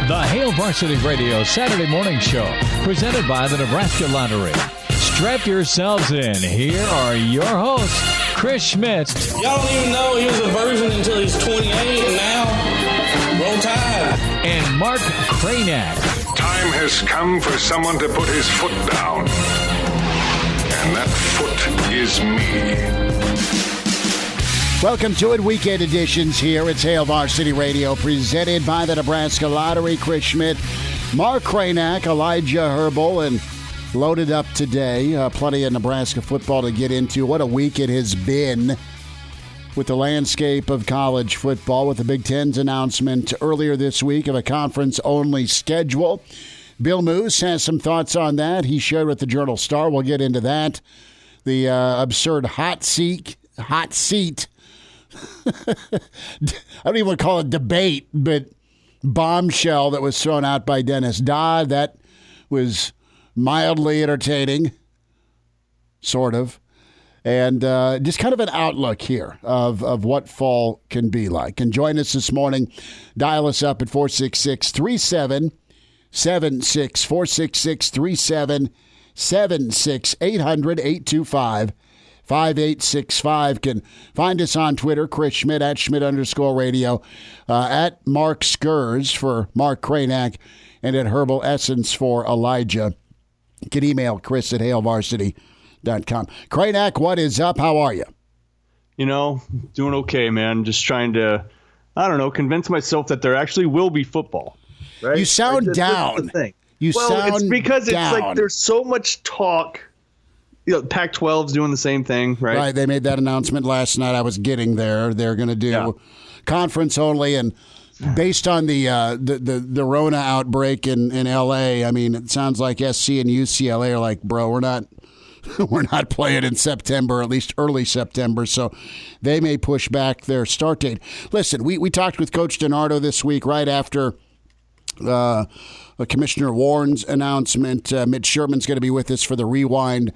The Hail Varsity Radio Saturday Morning Show, presented by the Nebraska Lottery. Strap yourselves in. Here are your hosts, Chris Schmidt. Y'all don't even know he was a virgin until he's 28, and now, roll tide. And Mark Cranack. Time has come for someone to put his foot down. And that foot is me. Welcome to it, weekend editions here. It's Hail Varsity Radio, presented by the Nebraska Lottery. Chris Schmidt, Mark Cranack, Elijah Herbal, and loaded up today. Plenty of Nebraska football to get into. What a week it has been with the landscape of college football, with the Big Ten's announcement earlier this week of a conference-only schedule. Bill Moose has some thoughts on that. He shared with the Journal-Star. We'll get into that. The absurd hot seat I don't even want to call it debate, but bombshell that was thrown out by Dennis Dodd. That was mildly entertaining, sort of. And just kind of an outlook here of what fall can be like. And join us this morning. Dial us up at 466-3776, 466-3776, 800-825-5865. Can find us on Twitter, Chris Schmidt, at Schmidt_radio, at Mark Skurs for Mark Cranack, and at Herbal Essence for Elijah. You can email Chris at hailvarsity.com. Cranack, what is up? How are you? You know, doing okay, man. Just trying to, convince myself that there actually will be football. Right? You sound down. That's the thing. It's because down. It's like there's so much talk. You know, Pac-12's doing the same thing, right? Right. They made that announcement last night. I was getting there. They're going to do conference only, and based on the Rona outbreak in L.A., I mean, it sounds like SC and UCLA are like, bro, we're not playing in September, at least early September, so they may push back their start date. Listen, we talked with Coach DiNardo this week right after Commissioner Warren's announcement. Mitch Sherman's going to be with us for the Rewind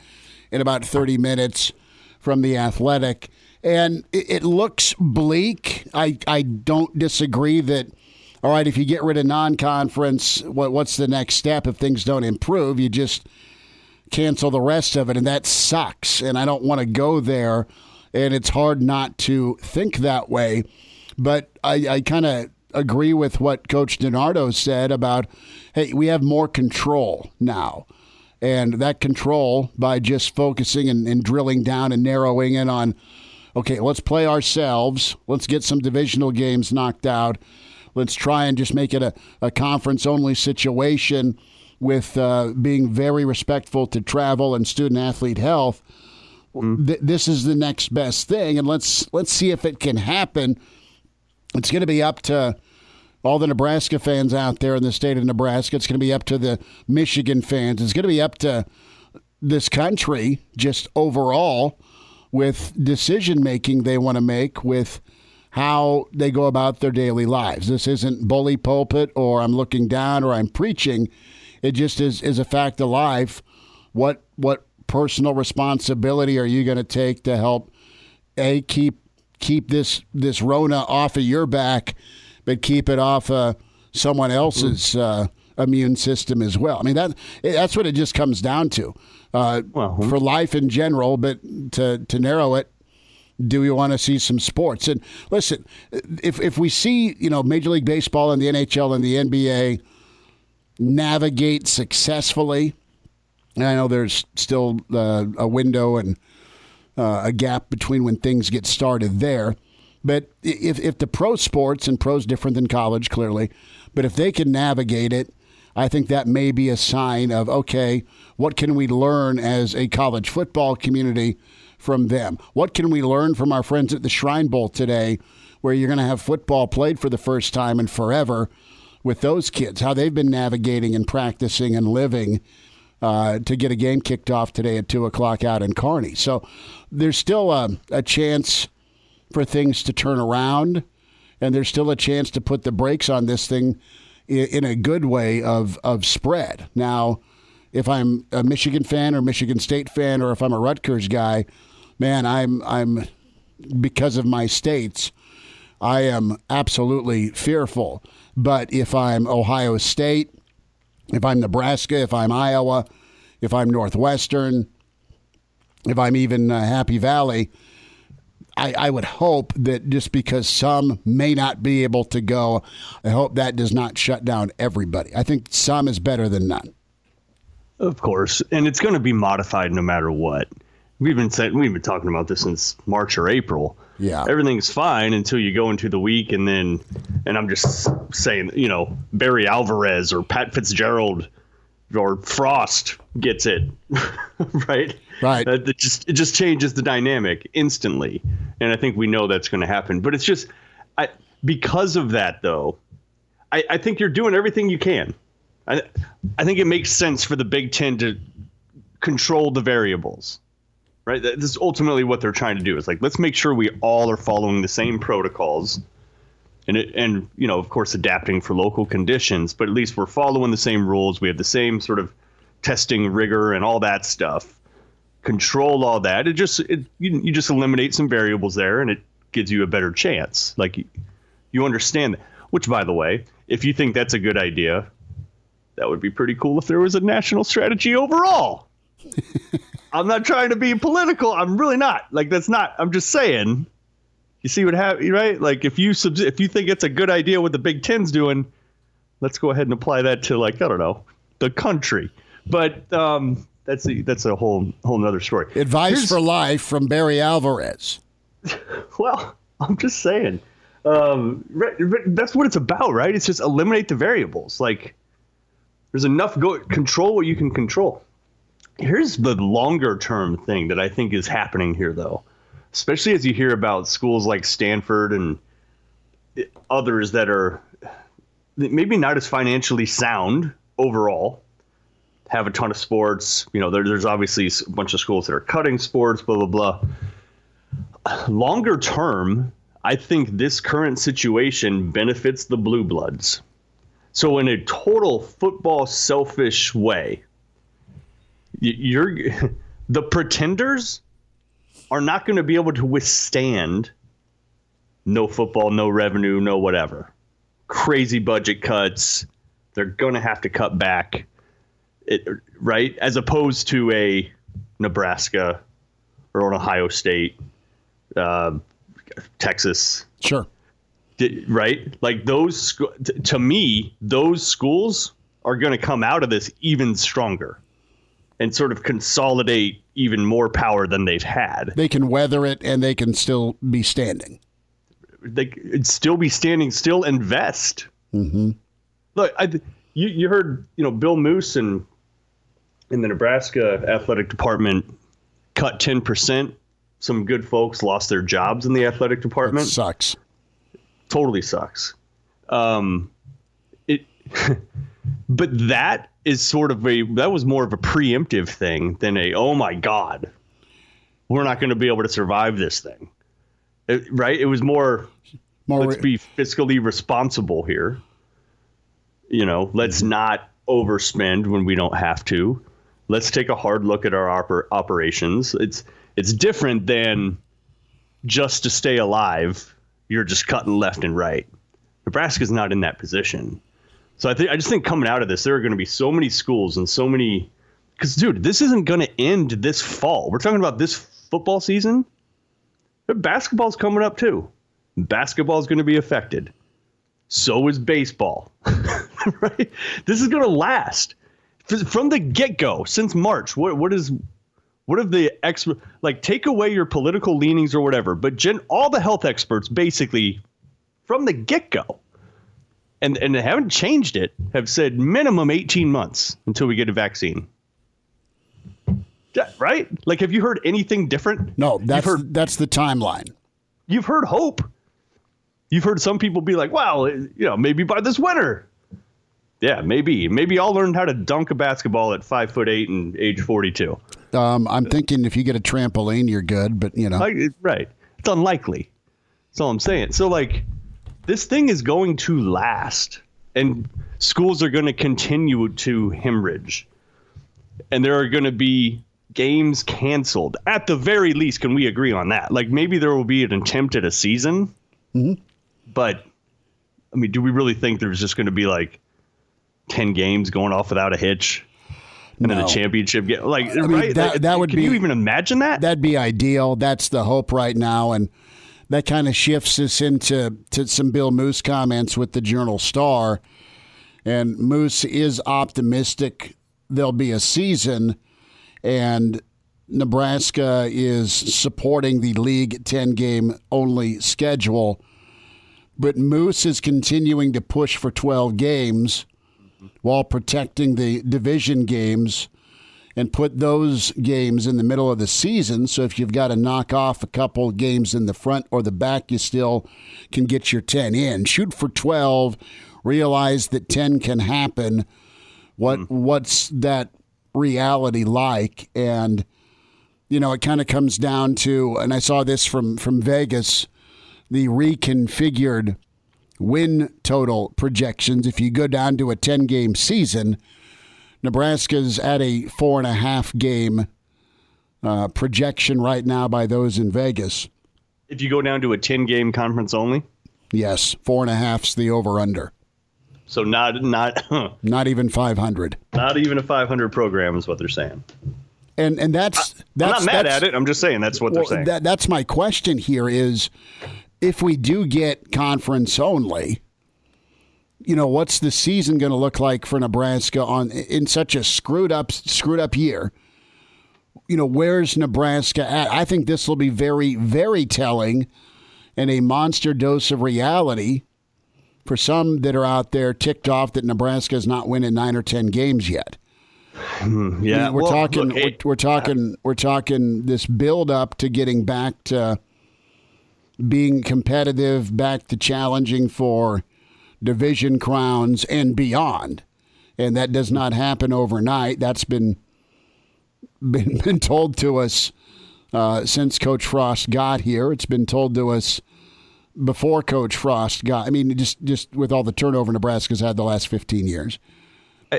in about 30 minutes from The Athletic. And it looks bleak. I don't disagree that, all right, if you get rid of non-conference, what's the next step? If things don't improve, you just cancel the rest of it, and that sucks. And I don't want to go there, and it's hard not to think that way. But I kind of agree with what Coach DiNardo said about, hey, we have more control now. And that control, by just focusing and drilling down and narrowing in on, okay, let's play ourselves. Let's get some divisional games knocked out. Let's try and just make it a conference-only situation with being very respectful to travel and student-athlete health. This is the next best thing, and let's see if it can happen. It's going to be up to all the Nebraska fans out there in the state of Nebraska. It's going to be up to the Michigan fans. It's going to be up to this country just overall with decision-making they want to make with how they go about their daily lives. This isn't bully pulpit or I'm looking down or I'm preaching. It just is a fact of life. What personal responsibility are you going to take to help, keep this Rona off of your back, but keep it off someone else's immune system as well? I mean, that's what it just comes down to for life in general, but to narrow it, do we want to see some sports? And listen, if we see, Major League Baseball and the NHL and the NBA navigate successfully, and I know there's still a window and a gap between when things get started there, but if the pro sports, and pro's different than college, clearly, but if they can navigate it, I think that may be a sign of, okay, what can we learn as a college football community from them? What can we learn from our friends at the Shrine Bowl today, where you're going to have football played for the first time in forever with those kids, how they've been navigating and practicing and living to get a game kicked off today at 2 o'clock out in Kearney. So there's still a chance for things to turn around, and there's still a chance to put the brakes on this thing in a good way of spread. Now, if I'm a Michigan fan or Michigan State fan, or if I'm a Rutgers guy, man, I'm because of my states, I am absolutely fearful. But if I'm Ohio State, if I'm Nebraska, if I'm Iowa, if I'm Northwestern, if I'm even Happy Valley, I would hope that just because some may not be able to go, I hope that does not shut down everybody. I think some is better than none. Of course, and it's going to be modified no matter what. We've been talking about this since March or April. Yeah, everything's fine until you go into the week, and I'm just saying, Barry Alvarez or Pat Fitzgerald or Frost gets it, right? Right. It just changes the dynamic instantly, and I think we know that's going to happen. But it's just, because of that, though, I think you're doing everything you can. I think it makes sense for the Big Ten to control the variables, right? This is ultimately what they're trying to do. It's like, let's make sure we all are following the same protocols and of course, adapting for local conditions, but at least we're following the same rules. We have the same sort of testing rigor and all that stuff. Control all that. You just eliminate some variables there, and it gives you a better chance. Like, you understand that. Which, by the way, if you think that's a good idea, that would be pretty cool if there was a national strategy overall. I'm not trying to be political. I'm really not. Like, that's not. I'm just saying. You see what happens, right? Like, if you think it's a good idea what the Big Ten's doing, let's go ahead and apply that to, like, I don't know, the country. But that's a whole nother story. Advice for life from Barry Alvarez. Well, I'm just saying. That's what it's about, right? It's just eliminate the variables. Like, there's enough control what you can control. Here's the longer term thing that I think is happening here, though, especially as you hear about schools like Stanford and others that are maybe not as financially sound overall, have a ton of sports. There's obviously a bunch of schools that are cutting sports, blah, blah, blah. Longer term, I think this current situation benefits the Blue Bloods. So in a total football selfish way, the pretenders are not going to be able to withstand no football, no revenue, no whatever. Crazy budget cuts. They're going to have to cut back, right? As opposed to a Nebraska or an Ohio State, Texas. Sure. Right? Like, to me, those schools are going to come out of this even stronger and sort of consolidate even more power than they've had. They can weather it, and they can still be standing. They could still be standing, still invest. Mm-hmm. Look, you heard, Bill Moose and in the Nebraska athletic department cut 10%. Some good folks lost their jobs in the athletic department. It sucks. Totally sucks. But that is that was more of a preemptive thing than oh my God, we're not going to be able to survive this thing. Right? It was more let's be fiscally responsible here. Let's not overspend when we don't have to. Let's take a hard look at our operations. It's different than just to stay alive. You're just cutting left and right. Nebraska's not in that position. So I just think coming out of this, there are going to be so many schools and so many, because dude, this isn't going to end this fall. We're talking about this football season. But basketball's coming up too. Basketball's going to be affected. So is baseball, right? This is going to last from the get-go since March. What have the experts, like, take away your political leanings or whatever, but all the health experts basically from the get-go, and they haven't changed it, have said minimum 18 months until we get a vaccine. Right? Like, have you heard anything different? No, that's the timeline. You've heard hope. You've heard some people be like, well, maybe by this winter. Yeah, maybe I'll learn how to dunk a basketball at 5'8" and age 42. I'm thinking if you get a trampoline, you're good, but right. It's unlikely. That's all I'm saying. So, like, this thing is going to last, and schools are going to continue to hemorrhage, and there are going to be games canceled. At the very least, can we agree on that? Like, maybe there will be an attempt at a season. Mm-hmm. But I mean, do we really think there's just going to be like 10 games going off without a hitch? And then a championship game, right? That would be. Can you even imagine that? That'd be ideal. That's the hope right now, and that kind of shifts us into some Bill Moose comments with the Journal-Star. And Moose is optimistic there'll be a season, and Nebraska is supporting the league 10-game only schedule. But Moose is continuing to push for 12 games while protecting the division games and put those games in the middle of the season. So if you've got to knock off a couple games in the front or the back, you still can get your 10 in. Shoot for 12, realize that 10 can happen. What's that reality like? And, it kind of comes down to, and I saw this from Vegas, the reconfigured win total projections. If you go down to a 10-game season, Nebraska's at a 4.5 game projection right now by those in Vegas. If you go down to a 10-game conference only? Yes, 4.5's the over-under. So not even 500. Not even a 500 program is what they're saying. And that's I'm not mad at it. I'm just saying that's what they're saying. That's my question here is, if we do get conference only, what's the season going to look like for Nebraska in such a screwed up year? Where's Nebraska at? I think this will be very, very telling and a monster dose of reality for some that are out there ticked off that Nebraska is not winning 9 or 10 games yet. Yeah, we're talking this build up to getting back to being competitive, back to challenging for division crowns and beyond. And that does not happen overnight. That's been told to us since Coach Frost got here. It's been told to us before Coach Frost got. I mean, just with all the turnover Nebraska's had the last 15 years.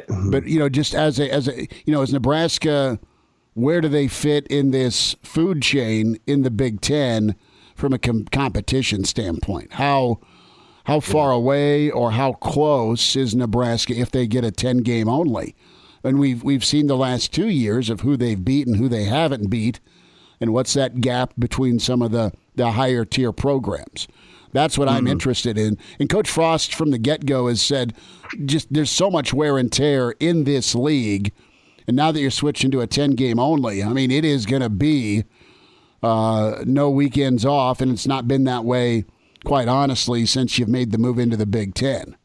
But just as Nebraska, where do they fit in this food chain in the Big Ten from a competition standpoint? How far away or how close is Nebraska if they get a 10-game only? And we've seen the last 2 years of who they've beat and who they haven't beat, and what's that gap between some of the higher tier programs. That's what I'm interested in. And Coach Frost from the get-go has said just there's so much wear and tear in this league. And now that you're switching to a 10-game only, I mean, it is going to be no weekends off, and it's not been that way, quite honestly, since you've made the move into the Big Ten.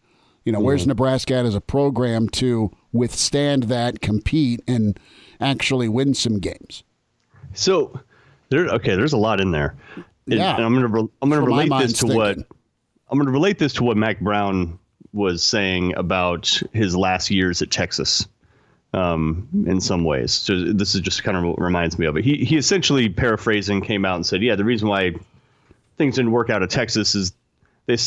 Where's Nebraska at as a program to withstand that, compete, and actually win some games? So, there's a lot in there. Yeah, and I'm going to relate this to what Mac Brown was saying about his last years at Texas. In some ways, so this is just kind of what reminds me of it. He essentially, paraphrasing, came out and said, "Yeah, the reason why things didn't work out at Texas is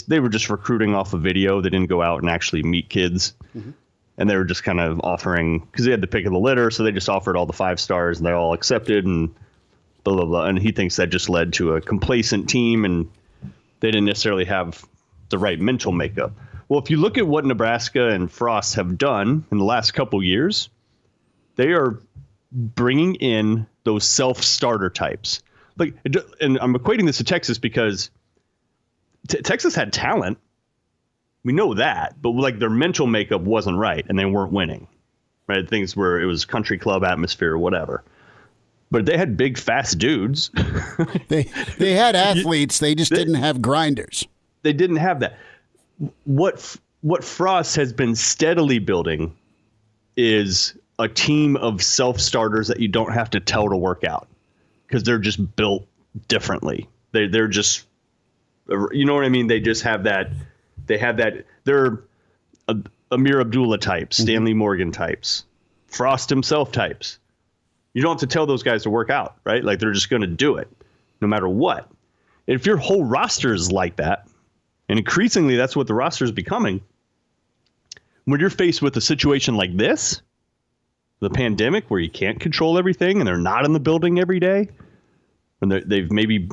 they were just recruiting off a video. They didn't go out and actually meet kids, and they were just kind of offering because they had the pick of the litter, so they just offered all the 5 stars, and they all accepted and." Blah, blah, blah. And he thinks that just led to a complacent team and they didn't necessarily have the right mental makeup. Well, if you look at what Nebraska and Frost have done in the last couple years, they are bringing in those self-starter types. And I'm equating this to Texas because Texas had talent. We know that, but their mental makeup wasn't right and they weren't winning. Right? Things where it was country club atmosphere or whatever. But they had big, fast dudes. They had athletes. They just didn't have grinders. They didn't have that. What Frost has been steadily building is a team of self-starters that you don't have to tell to work out because they're just built differently. They're just, you know what I mean? They just have that. They have that. They're Amir Abdullah types, Stanley Morgan types, Frost himself types. You don't have to tell those guys to work out, right? They're just going to do it no matter what. And if your whole roster is like that, and increasingly that's what the roster is becoming, when you're faced with a situation like this, the pandemic where you can't control everything and they're not in the building every day, and they've maybe,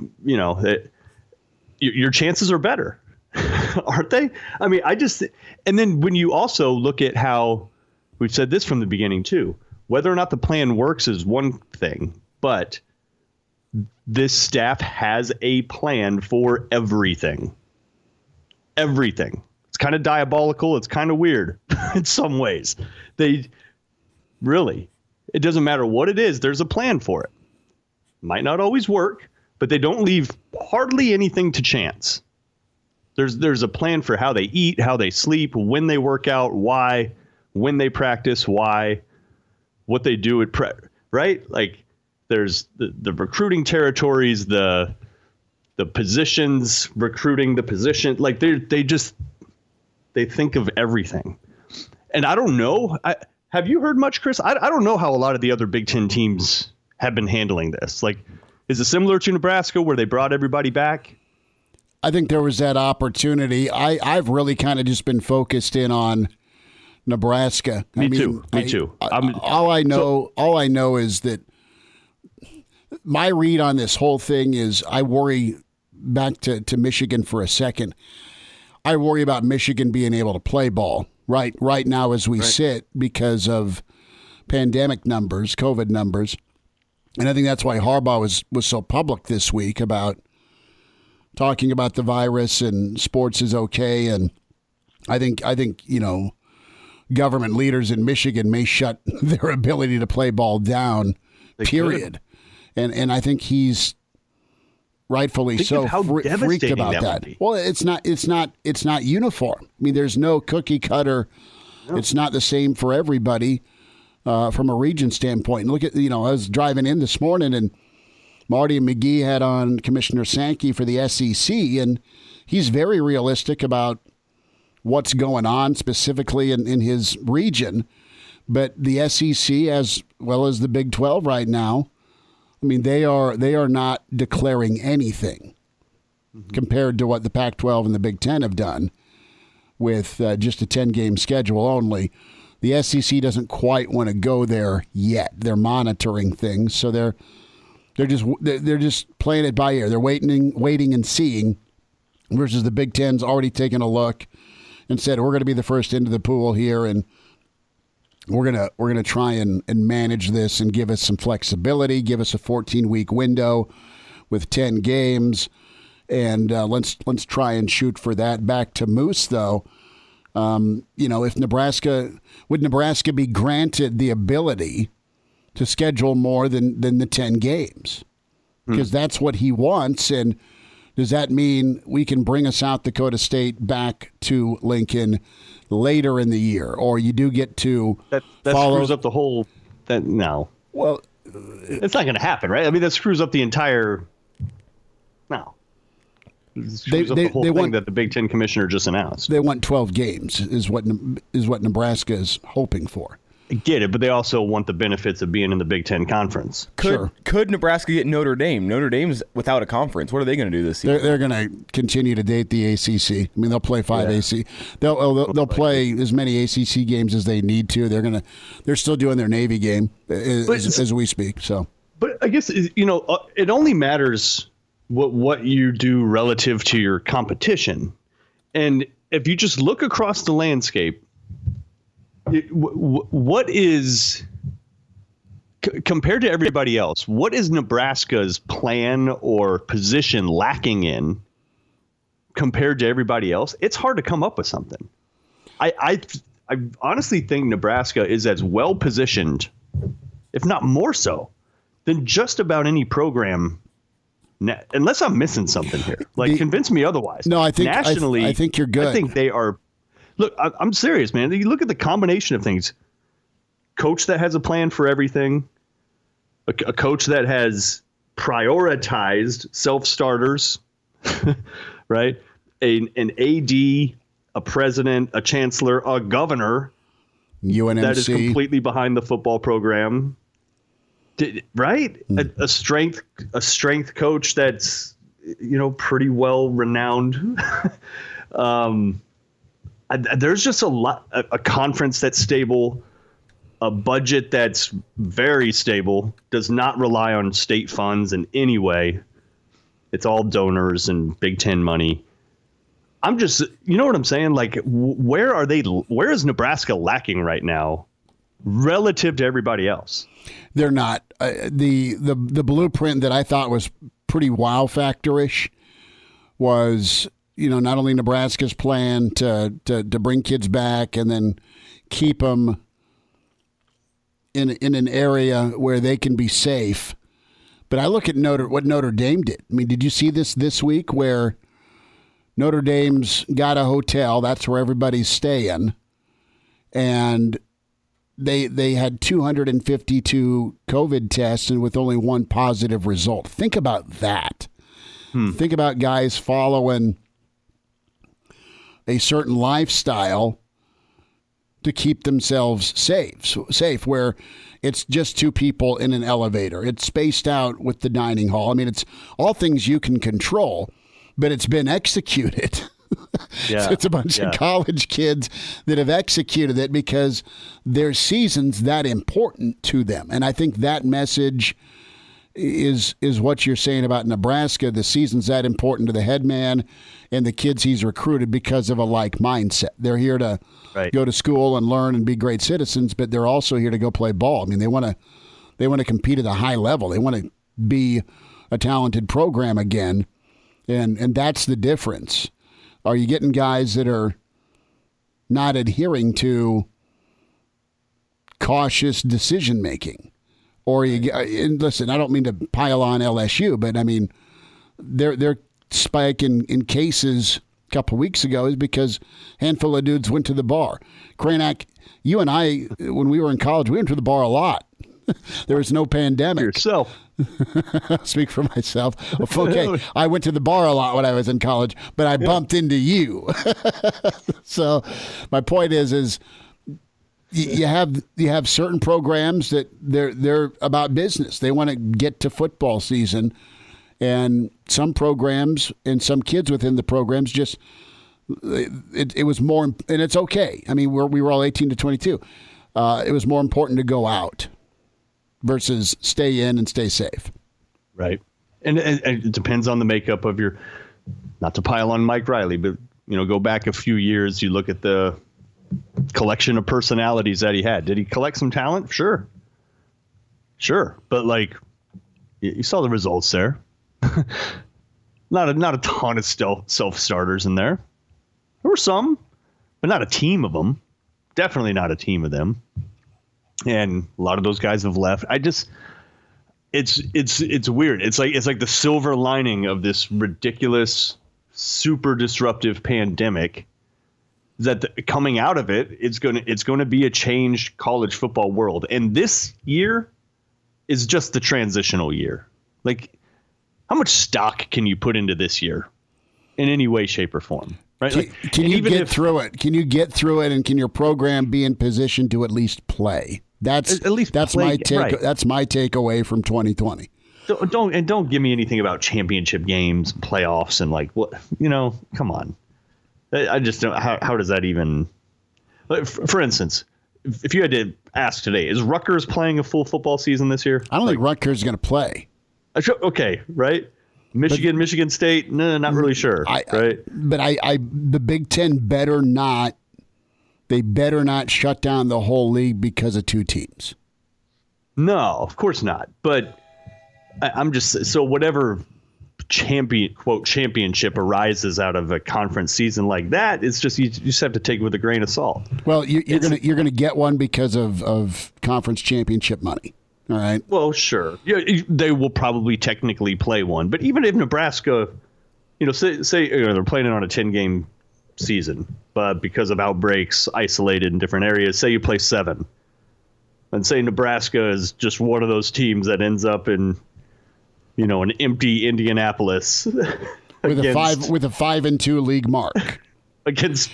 your chances are better. Aren't they? I mean, and then when you also look at how we've said this from the beginning too, whether or not the plan works is one thing, but this staff has a plan for everything. Everything. It's kind of diabolical. It's kind of weird in some ways. It doesn't matter what it is. There's a plan for it. Might not always work, but they don't leave hardly anything to chance. There's a plan for how they eat, how they sleep, when they work out, why, when they practice, why, what they do at right? Like there's the recruiting territories, the positions, recruiting the position. Like they think of everything. And I don't know. Have you heard much, Chris? I don't know how a lot of the other Big Ten teams have been handling this. Like, is it similar to Nebraska where they brought everybody back? I think there was that opportunity. I've really kind of just been focused in on Nebraska. Me too. All I know is that my read on this whole thing is I worry, back to Michigan for a second, I worry about Michigan being able to play ball right now as we sit because of pandemic numbers, COVID numbers. And I think that's why Harbaugh was so public this week about talking about the virus and sports is okay. And I think government leaders in Michigan may shut their ability to play ball down, period. And I think he's rightfully so freaked about that. Well, it's not uniform. I mean, there's no cookie cutter. No. It's not the same for everybody from a region standpoint. And look at, I was driving in this morning and Marty and McGee had on Commissioner Sankey for the SEC, and he's very realistic about what's going on specifically in his region. But the SEC, as well as the Big 12 right now, I mean, they are not declaring anything compared to what the Pac-12 and the Big 10 have done with just a 10-game schedule only. The SEC doesn't quite want to go there yet. They're monitoring things, so they're just playing it by ear. They're waiting and seeing. Versus the Big Ten's already taken a look and said we're going to be the first into the pool here, and we're gonna try and manage this and give us some flexibility, give us a 14-week window with 10 games, and let's try and shoot for that. Back to Moose though, if would Nebraska be granted the ability to schedule more than the 10 games? Because that's what he wants. And does that mean we can bring a South Dakota State back to Lincoln later in the year, or you do get to that screws up the whole? No. Well, it's not going to happen, right? I mean, that screws up the entire. No. It screws up the whole thing that the Big Ten commissioner just announced. They want 12 games, is what Nebraska is hoping for. I get it, but they also want the benefits of being in the Big Ten conference. Could Nebraska get Notre Dame? Notre Dame's without a conference. What are they going to do this season? They're going to continue to date the ACC. I mean, they'll play 5 ACC. They'll play as many ACC games as they need to. They're still doing their Navy game as we speak. So, but I guess it only matters what you do relative to your competition, and if you just look across the landscape. What is, compared to everybody else, what is Nebraska's plan or position lacking in compared to everybody else? It's hard to come up with something. I honestly think Nebraska is as well positioned, if not more so, than just about any program. Unless I'm missing something here. Convince me otherwise. No, I think nationally, I think you're good. I think they are. Look, I'm serious, man. You look at the combination of things. Coach that has a plan for everything. A coach that has prioritized self-starters, right? An AD, a president, a chancellor, a governor. UNMC. That is completely behind the football program. Right? A strength coach that's, pretty well renowned. There's just a conference that's stable, a budget that's very stable, does not rely on state funds in any way. It's all donors and Big Ten money. I'm just, you know what I'm saying? Like, where are they? Where is Nebraska lacking right now relative to everybody else? They're not. The blueprint that I thought was pretty wow factor-ish was, not only Nebraska's plan to bring kids back and then keep them in an area where they can be safe. But I look at what Notre Dame did. I mean, did you see this week where Notre Dame's got a hotel? That's where everybody's staying. And they had 252 COVID tests and with only one positive result. Think about that. Think about guys following a certain lifestyle to keep themselves safe, where it's just two people in an elevator. It's spaced out with the dining hall. I mean, it's all things you can control, but it's been executed. Yeah, so it's a bunch of college kids that have executed it because their season's that important to them. And I think that message is what you're saying about Nebraska. The season's that important to the head man and the kids he's recruited because of a like mindset. They're here to go to school and learn and be great citizens, but they're also here to go play ball. I mean, they want to compete at a high level. They want to be a talented program again, and that's the difference. Are you getting guys that are not adhering to cautious decision making? Or and listen, I don't mean to pile on LSU, but I mean their spike in cases a couple of weeks ago is because a handful of dudes went to the bar. Kranak, you and I, when we were in college, we went to the bar a lot. There was no pandemic. Yourself. Speak for myself. Okay, I went to the bar a lot when I was in college, but I bumped into you. So my point is you have certain programs that they're about business. They want to get to football season, and some programs and some kids within the programs just it was more, and it's okay. I mean, we were all 18 to 22. It was more important to go out versus stay in and stay safe. Right. And it depends on the makeup of your, not to pile on Mike Riley, but, go back a few years, you look at the collection of personalities that he had. Did he collect some talent? Sure. But you saw the results there. Not a ton of self-starters in there. There were some, but not a team of them. Definitely not a team of them. And a lot of those guys have left. It's weird. It's like the silver lining of this ridiculous, super disruptive pandemic. That coming out of it, it's going to be a changed college football world. And this year is just the transitional year. Like, how much stock can you put into this year in any way, shape, or form? Right? Can you get through it? Can you get through it, and can your program be in position to at least play? That's my take. Right. That's my takeaway from 2020. Don't give me anything about championship games, playoffs, and what come on. I just don't. How does that even? For instance, if you had to ask today, is Rutgers playing a full football season this year? I don't think Rutgers is going to play. Okay, right. Michigan State, no, not really sure. Right. But the Big Ten better not. They better not shut down the whole league because of two teams. No, of course not. But I'm just so whatever championship arises out of a conference season like that, it's just you just have to take it with a grain of salt. Well, you're gonna get one because of conference championship money. All right. Well, sure. Yeah, they will probably technically play one, but even if Nebraska, say they're playing it on a 10-game season, but because of outbreaks isolated in different areas, say you play 7, and say Nebraska is just one of those teams that ends up in, an empty Indianapolis with a 5-2 league mark. If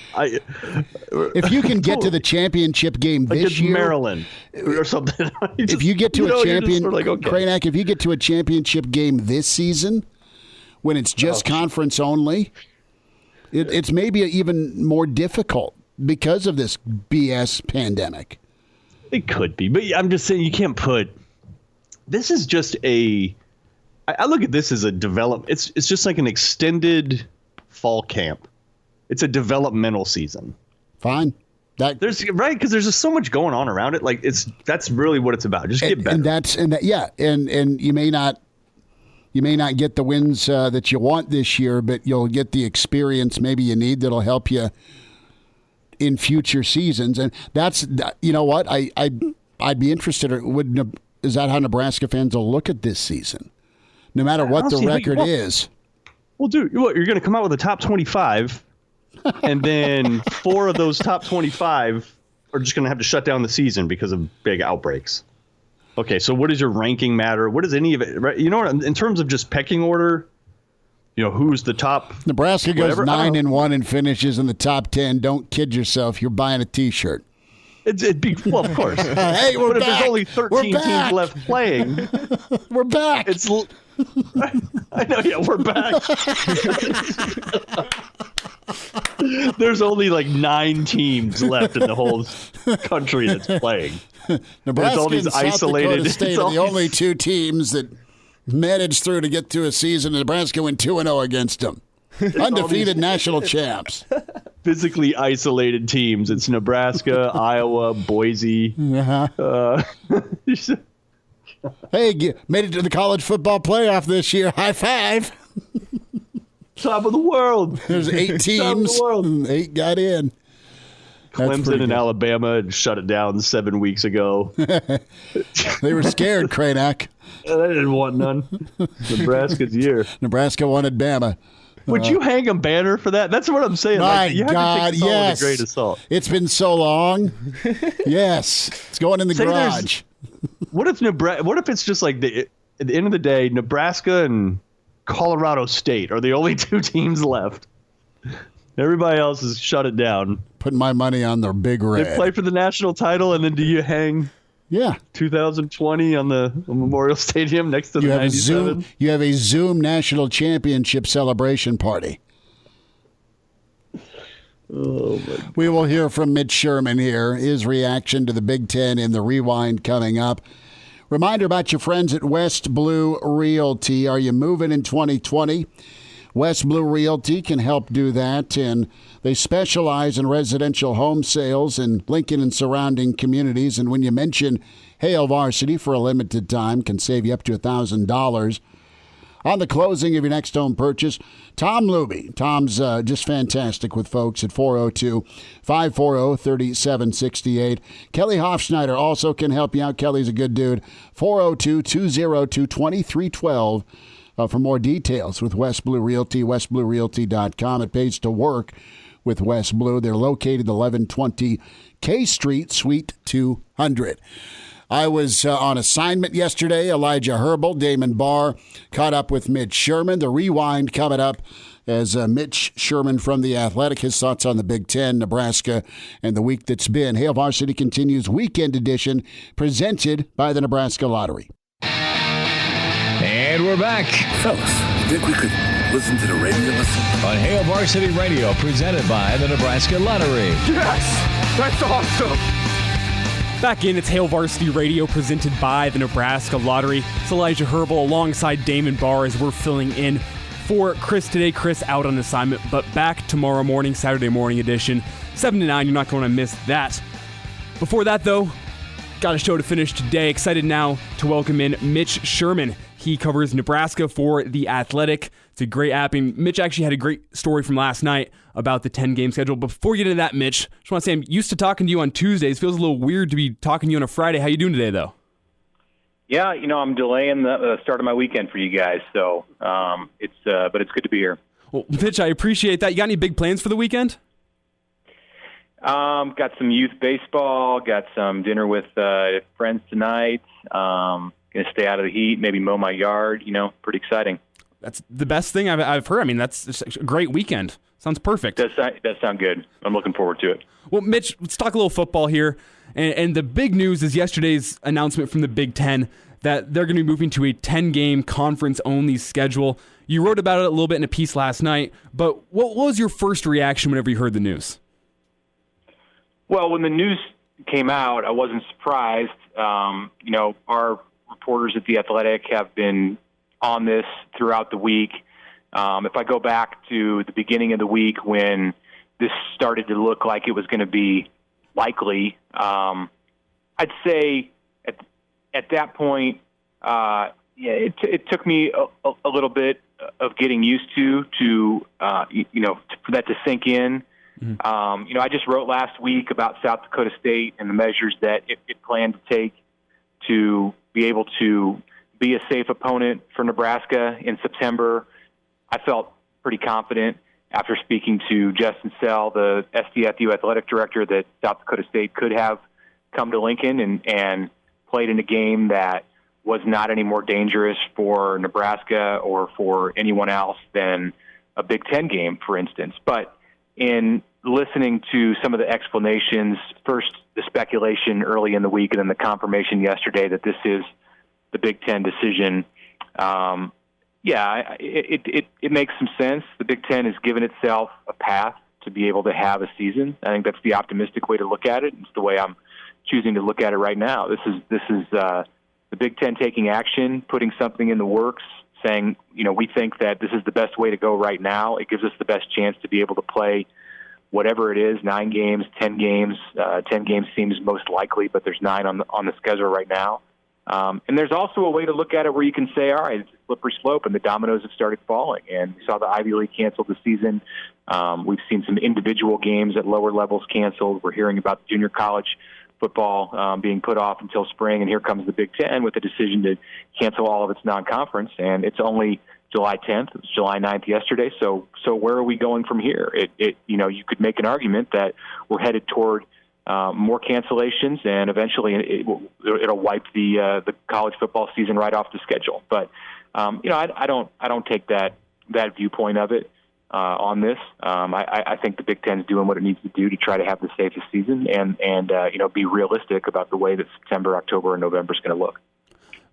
you can get to the championship game this year, Maryland or something. If you get to a Kranak, if you get to a championship game this season, when it's just conference only, it's maybe even more difficult because of this BS pandemic. It could be, but I'm just saying you can't put. This is just I look at this as a development. It's just like an extended fall camp. It's a developmental season. Fine. Because there's just so much going on around it. Like that's really what it's about. Just get better. And you may not get the wins that you want this year, but you'll get the experience maybe you need that'll help you in future seasons. And that's, you know what, I'd be interested. Is that how Nebraska fans will look at this season, no matter what the record is? Well, dude, you're going to come out with a top 25. And then 4 of those top 25 are just going to have to shut down the season because of big outbreaks. Okay, so what does your ranking matter? What does any of it? Right? You know what? In terms of just pecking order, who's the top? Nebraska goes 9-1 and finishes in the top 10. Don't kid yourself. You're buying a T-shirt. It'd be of course. Hey, but back. If there's only 13 teams left playing, we're back. I know. Yeah, we're back. There's only like 9 teams left in the whole country that's playing. Nebraska all these and South isolated. Dakota State are the only 2 teams that managed through to get to a season. Nebraska went 2-0 against them. Undefeated national champs. Physically isolated teams. It's Nebraska, Iowa, Boise. Hey, made it to the college football playoff this year. High five. Top of the world. There's 8 teams. 8 got in. Clemson and Alabama had shut it down 7 weeks ago. They were scared, Kranak. They didn't want none. Nebraska's year. Nebraska wanted Bama. Would you hang a banner for that? That's what I'm saying. My you have God, to take yes. with a great assault. It's been so long. Yes. It's going in the garage. What if it's just like at the end of the day, Nebraska and Colorado State are the only 2 teams left. Everybody else has shut it down. Putting my money on their Big Red. They play for the national title, and then do you hang 2020 on the Memorial Stadium next to the 97? You have a Zoom national championship celebration party. Oh, my God. We will hear from Mitch Sherman here, his reaction to the Big Ten in the Rewind coming up. Reminder about your friends at West Blue Realty. Are you moving in 2020? West Blue Realty can help do that, and they specialize in residential home sales in Lincoln and surrounding communities. And when you mention Hail Varsity for a limited time, can save you up to $1,000 on the closing of your next home purchase. Tom Luby. Tom's just fantastic with folks at 402-540-3768. Kelly Hofschneider also can help you out. Kelly's a good dude. 402-202-2312. For more details with West Blue Realty, westbluerealty.com. It pays to work with West Blue. They're located at 1120 K Street, Suite 200. I was on assignment yesterday. Elijah Herbal, Damon Barr, caught up with Mitch Sherman. The Rewind coming up as Mitch Sherman from The Athletic, his thoughts on the Big Ten, Nebraska, and the week that's been. Hail Varsity continues weekend edition, presented by the Nebraska Lottery. And we're back Fellas, think we could listen to the radio lesson? on Hail Varsity Radio, presented by the Nebraska Lottery. Yes! That's awesome! Back in, it's Hail Varsity Radio, presented by the Nebraska Lottery. It's Elijah Herbal alongside Damon Barr as we're filling in for Chris today. Chris out on assignment, but back tomorrow morning, Saturday morning edition, 7 to 9. You're not going to miss that. Before that, though, got a show to finish today. Excited now to welcome in Mitch Sherman. He covers Nebraska for The Athletic. It's a great app. And Mitch actually had a great story from last night about the 10-game schedule. Before we get into that, Mitch, just want to say I'm used to talking to you on Tuesdays. Feels a little weird to be talking to you on a Friday. How you doing today, though? Yeah, I'm delaying the start of my weekend for you guys, so but it's good to be here. Well, Mitch, I appreciate that. You got any big plans for the weekend? Got some youth baseball. Got some dinner with friends tonight. Gonna stay out of the heat. Maybe mow my yard. Pretty exciting. That's the best thing I've heard. I mean, that's a great weekend. Sounds perfect. Does sound good. I'm looking forward to it. Well, Mitch, let's talk a little football here. And the big news is yesterday's announcement from the Big Ten that they're going to be moving to a 10-game conference-only schedule. You wrote about it a little bit in a piece last night, but what was your first reaction whenever you heard the news? Well, when the news came out, I wasn't surprised. Our reporters at The Athletic have been on this throughout the week. If I go back to the beginning of the week when this started to look like it was going to be likely. I'd say at that point, it took me a little bit of getting used to for that to sink in. Mm-hmm. I just wrote last week about South Dakota State and the measures that it planned to take to be able to be a safe opponent for Nebraska in September. I felt pretty confident after speaking to Justin Sell, the SDFU athletic director, that South Dakota State could have come to Lincoln and played in a game that was not any more dangerous for Nebraska or for anyone else than a Big Ten game, for instance. But in listening to some of the explanations, first the speculation early in the week and then the confirmation yesterday that this is the Big Ten decision, it makes some sense. The Big Ten has given itself a path to be able to have a season. I think that's the optimistic way to look at it. It's the way I'm choosing to look at it right now. This is the Big Ten taking action, putting something in the works, saying, we think that this is the best way to go right now. It gives us the best chance to be able to play whatever it is, 9 games, 10 games. 10 games seems most likely, but there's 9 on the schedule right now. And there's also a way to look at it where you can say, all right, it's a slippery slope, and the dominoes have started falling. And we saw the Ivy League canceled the season. We've seen some individual games at lower levels canceled. We're hearing about the junior college football being put off until spring, and here comes the Big Ten with the decision to cancel all of its non-conference. And it's only July 10th. It was July 9th yesterday. So where are we going from here? You could make an argument that we're headed toward more cancellations, and eventually it'll wipe the college football season right off the schedule. But I don't take that viewpoint of it on this. I think the Big Ten is doing what it needs to do to try to have the safest season and be realistic about the way that September, October, and November is going to look.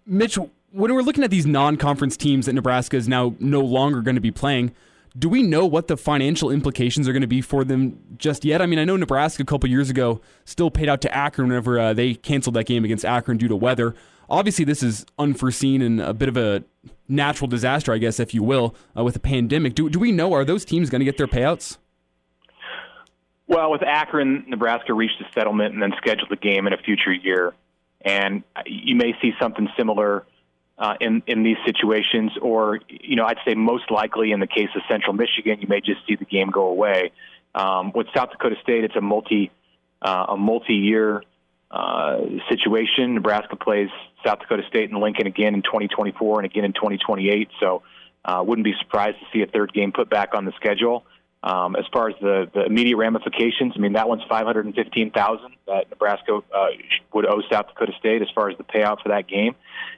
Mitch, when we're looking at these non-conference teams that Nebraska is now no longer going to be playing, do we know what the financial implications are going to be for them just yet? I mean, I know Nebraska a couple years ago still paid out to Akron whenever they canceled that game against Akron due to weather. Obviously, this is unforeseen and a bit of a natural disaster, I guess, if you will, with a pandemic. Do we know, are those teams going to get their payouts? Well, with Akron, Nebraska reached a settlement and then scheduled the game in a future year. And you may see something similar in these situations, or, I'd say most likely in the case of Central Michigan, you may just see the game go away. With South Dakota State, it's a multi-year situation. Nebraska plays South Dakota State and Lincoln again in 2024 and again in 2028. So wouldn't be surprised to see a third game put back on the schedule. As far as the immediate ramifications, I mean, that one's $515,000 that Nebraska would owe South Dakota State as far as the payout for that game.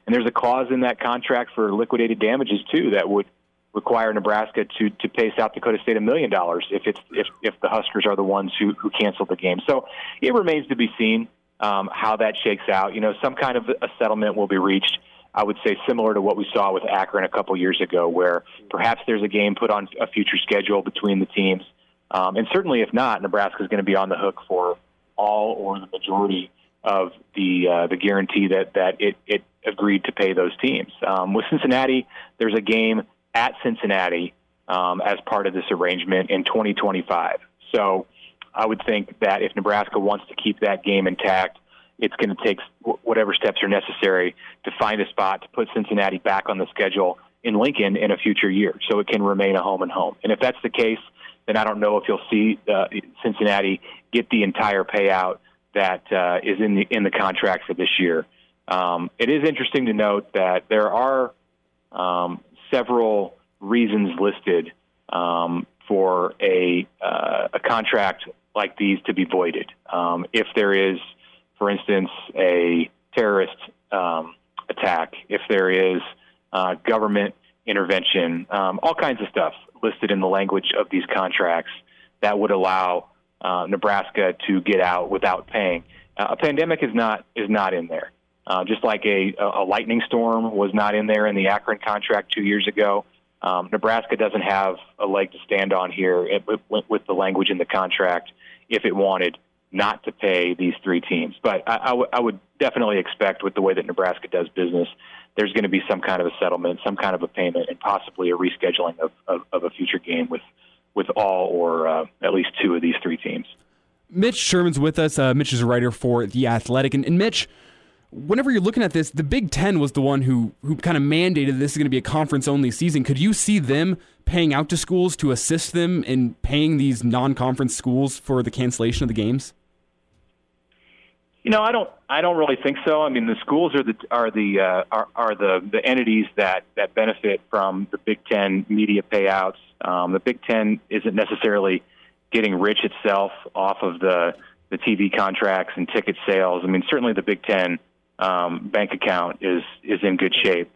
And there's a clause in that contract for liquidated damages too that would require Nebraska to pay South Dakota State $1 million if the Huskers are the ones who canceled the game. So it remains to be seen how that shakes out. Some kind of a settlement will be reached. I would say similar to what we saw with Akron a couple years ago, where perhaps there's a game put on a future schedule between the teams. And certainly if not, Nebraska is going to be on the hook for all or the majority of the guarantee that it agreed to pay those teams. With Cincinnati, there's a game at Cincinnati as part of this arrangement in 2025. So I would think that if Nebraska wants to keep that game intact, it's going to take whatever steps are necessary to find a spot to put Cincinnati back on the schedule in Lincoln in a future year so it can remain a home and home. And if that's the case, then I don't know if you'll see Cincinnati get the entire payout that is in the contract for this year. It is interesting to note that there are several reasons listed for a contract like these to be voided. If there is, for instance, a terrorist attack, if there is government intervention, all kinds of stuff listed in the language of these contracts that would allow Nebraska to get out without paying. A pandemic is not in there. Just like a lightning storm was not in there in the Akron contract 2 years ago. Nebraska doesn't have a leg to stand on here with the language in the contract if it wanted not to pay these 3 teams. But I would definitely expect, with the way that Nebraska does business, there's going to be some kind of a settlement, some kind of a payment, and possibly a rescheduling of a future game with with all or at least two of these three teams. Mitch Sherman's with us. Mitch is a writer for The Athletic. And Mitch, whenever you're looking at this, the Big Ten was the one who kind of mandated this is going to be a conference-only season. Could you see them paying out to schools to assist them in paying these non-conference schools for the cancellation of the games? I don't really think so. I mean, the schools are the entities that benefit from the Big Ten media payouts. The Big Ten isn't necessarily getting rich itself off of the TV contracts and ticket sales. I mean, certainly the Big Ten bank account is in good shape.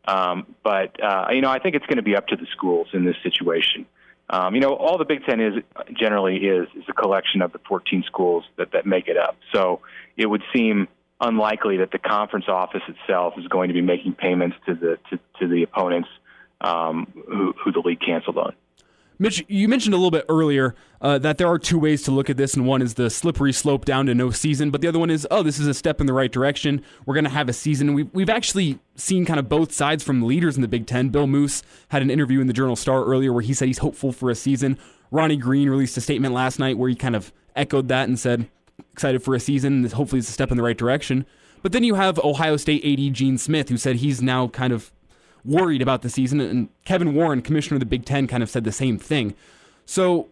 But I think it's going to be up to the schools in this situation. All the Big Ten is a collection of the 14 schools that make it up. So it would seem unlikely that the conference office itself is going to be making payments to the opponents who the league canceled on. Mitch, you mentioned a little bit earlier that there are two ways to look at this, and one is the slippery slope down to no season, but the other one is, this is a step in the right direction. We're going to have a season. We've actually seen kind of both sides from leaders in the Big Ten. Bill Moose had an interview in the Journal-Star earlier where he said he's hopeful for a season. Ronnie Green released a statement last night where he kind of echoed that and said, excited for a season, and hopefully it's a step in the right direction. But then you have Ohio State AD Gene Smith, who said he's now kind of worried about the season, and Kevin Warren, commissioner of the Big Ten, kind of said the same thing. So,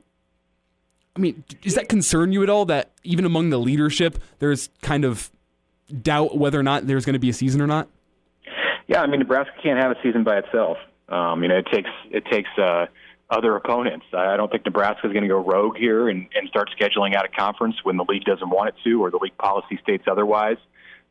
I mean, does that concern you at all, that even among the leadership, there's kind of doubt whether or not there's going to be a season or not? Yeah, I mean, Nebraska can't have a season by itself. It takes other opponents. I don't think Nebraska is going to go rogue here and start scheduling out a conference when the league doesn't want it to, or the league policy states otherwise.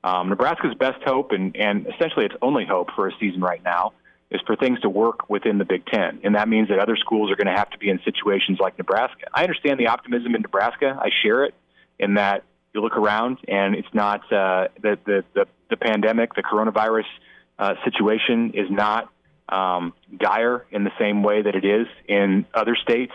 Nebraska's best hope, and essentially its only hope for a season right now, is for things to work within the Big Ten. And that means that other schools are going to have to be in situations like Nebraska. I understand the optimism in Nebraska. I share it in that you look around and it's not the pandemic, the coronavirus situation is not dire in the same way that it is in other states.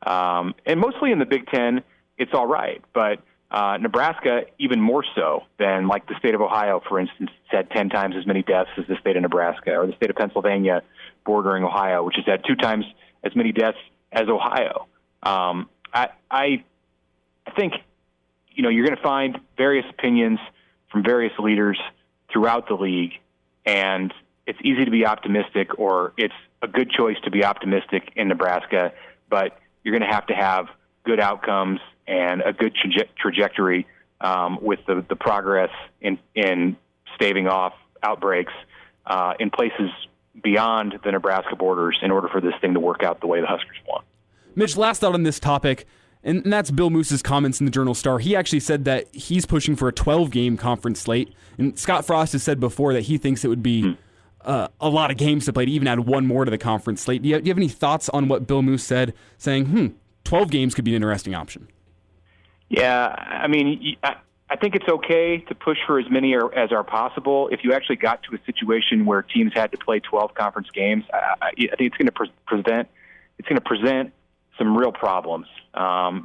And mostly in the Big Ten, it's all right. But Nebraska, even more so than like the state of Ohio, for instance, it's had 10 times as many deaths as the state of Nebraska, or the state of Pennsylvania bordering Ohio, which has had 2 times as many deaths as Ohio. I think, you're going to find various opinions from various leaders throughout the league, and it's easy to be optimistic, or it's a good choice to be optimistic in Nebraska, but you're going to have good outcomes and a good trajectory with the progress in staving off outbreaks in places beyond the Nebraska borders in order for this thing to work out the way the Huskers want. Mitch, last thought on this topic, and that's Bill Moose's comments in the Journal-Star. He actually said that he's pushing for a 12-game conference slate, and Scott Frost has said before that he thinks it would be a lot of games to play to even add one more to the conference slate. Do you have any thoughts on what Bill Moose said, saying, 12 games could be an interesting option? Yeah, I mean, I think it's okay to push for as many as are possible. If you actually got to a situation where teams had to play 12 conference games, I think it's going to present some real problems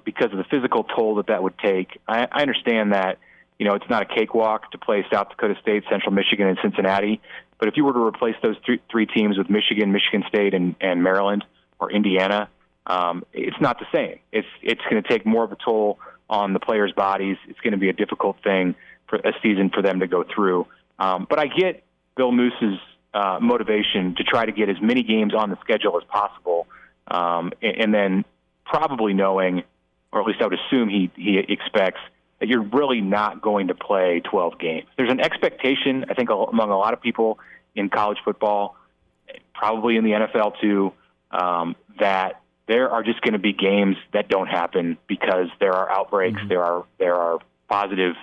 because of the physical toll that would take. I understand that it's not a cakewalk to play South Dakota State, Central Michigan, and Cincinnati, but if you were to replace those three teams with Michigan, Michigan State, and Maryland or Indiana, it's not the same. It's going to take more of a toll on the players' bodies. It's going to be a difficult thing for a season for them to go through. But I get Bill Moose's motivation to try to get as many games on the schedule as possible, and then probably knowing, or at least I would assume he expects, that you're really not going to play 12 games. There's an expectation, I think, among a lot of people in college football, probably in the NFL too, that there are just going to be games that don't happen because there are outbreaks, there are positive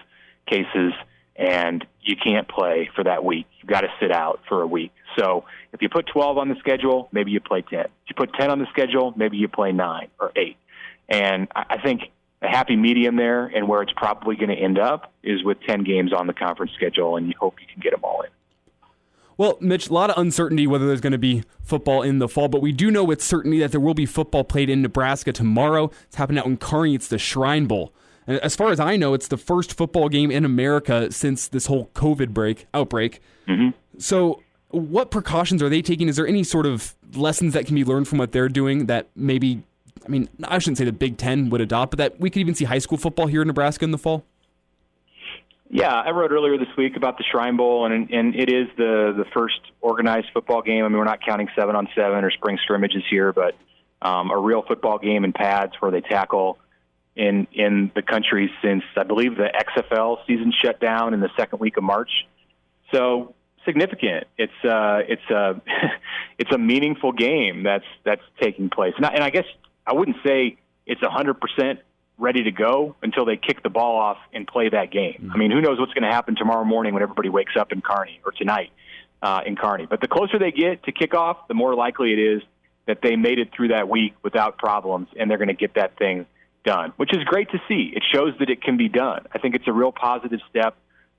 cases, and you can't play for that week. You've got to sit out for a week. So if you put 12 on the schedule, maybe you play 10. If you put 10 on the schedule, maybe you play 9 or 8. And I think a happy medium there, and where it's probably going to end up, is with 10 games on the conference schedule, and you hope you can get them all in. Well, Mitch, a lot of uncertainty whether there's going to be football in the fall, but we do know with certainty that there will be football played in Nebraska tomorrow. It's happening out in Kearney. It's the Shrine Bowl. And as far as I know, it's the first football game in America since this whole COVID outbreak. Mm-hmm. So what precautions are they taking? Is there any sort of lessons that can be learned from what they're doing that maybe I mean, I shouldn't say the Big Ten would adopt, but that we could even see high school football here in Nebraska in the fall? Yeah, I wrote earlier this week about the Shrine Bowl, and it is the first organized football game. I mean, we're not counting 7-on-7 or spring scrimmages here, but a real football game in pads where they tackle in the country since, I believe, the XFL season shut down in the second week of March. So significant. It's a meaningful game that's taking place. And I guess I wouldn't say it's 100% ready to go until they kick the ball off and play that game. I mean, who knows what's going to happen tomorrow morning when everybody wakes up in Kearney, or tonight in Kearney. But the closer they get to kickoff, the more likely it is that they made it through that week without problems, and they're going to get that thing done, which is great to see. It shows that it can be done. I think it's a real positive step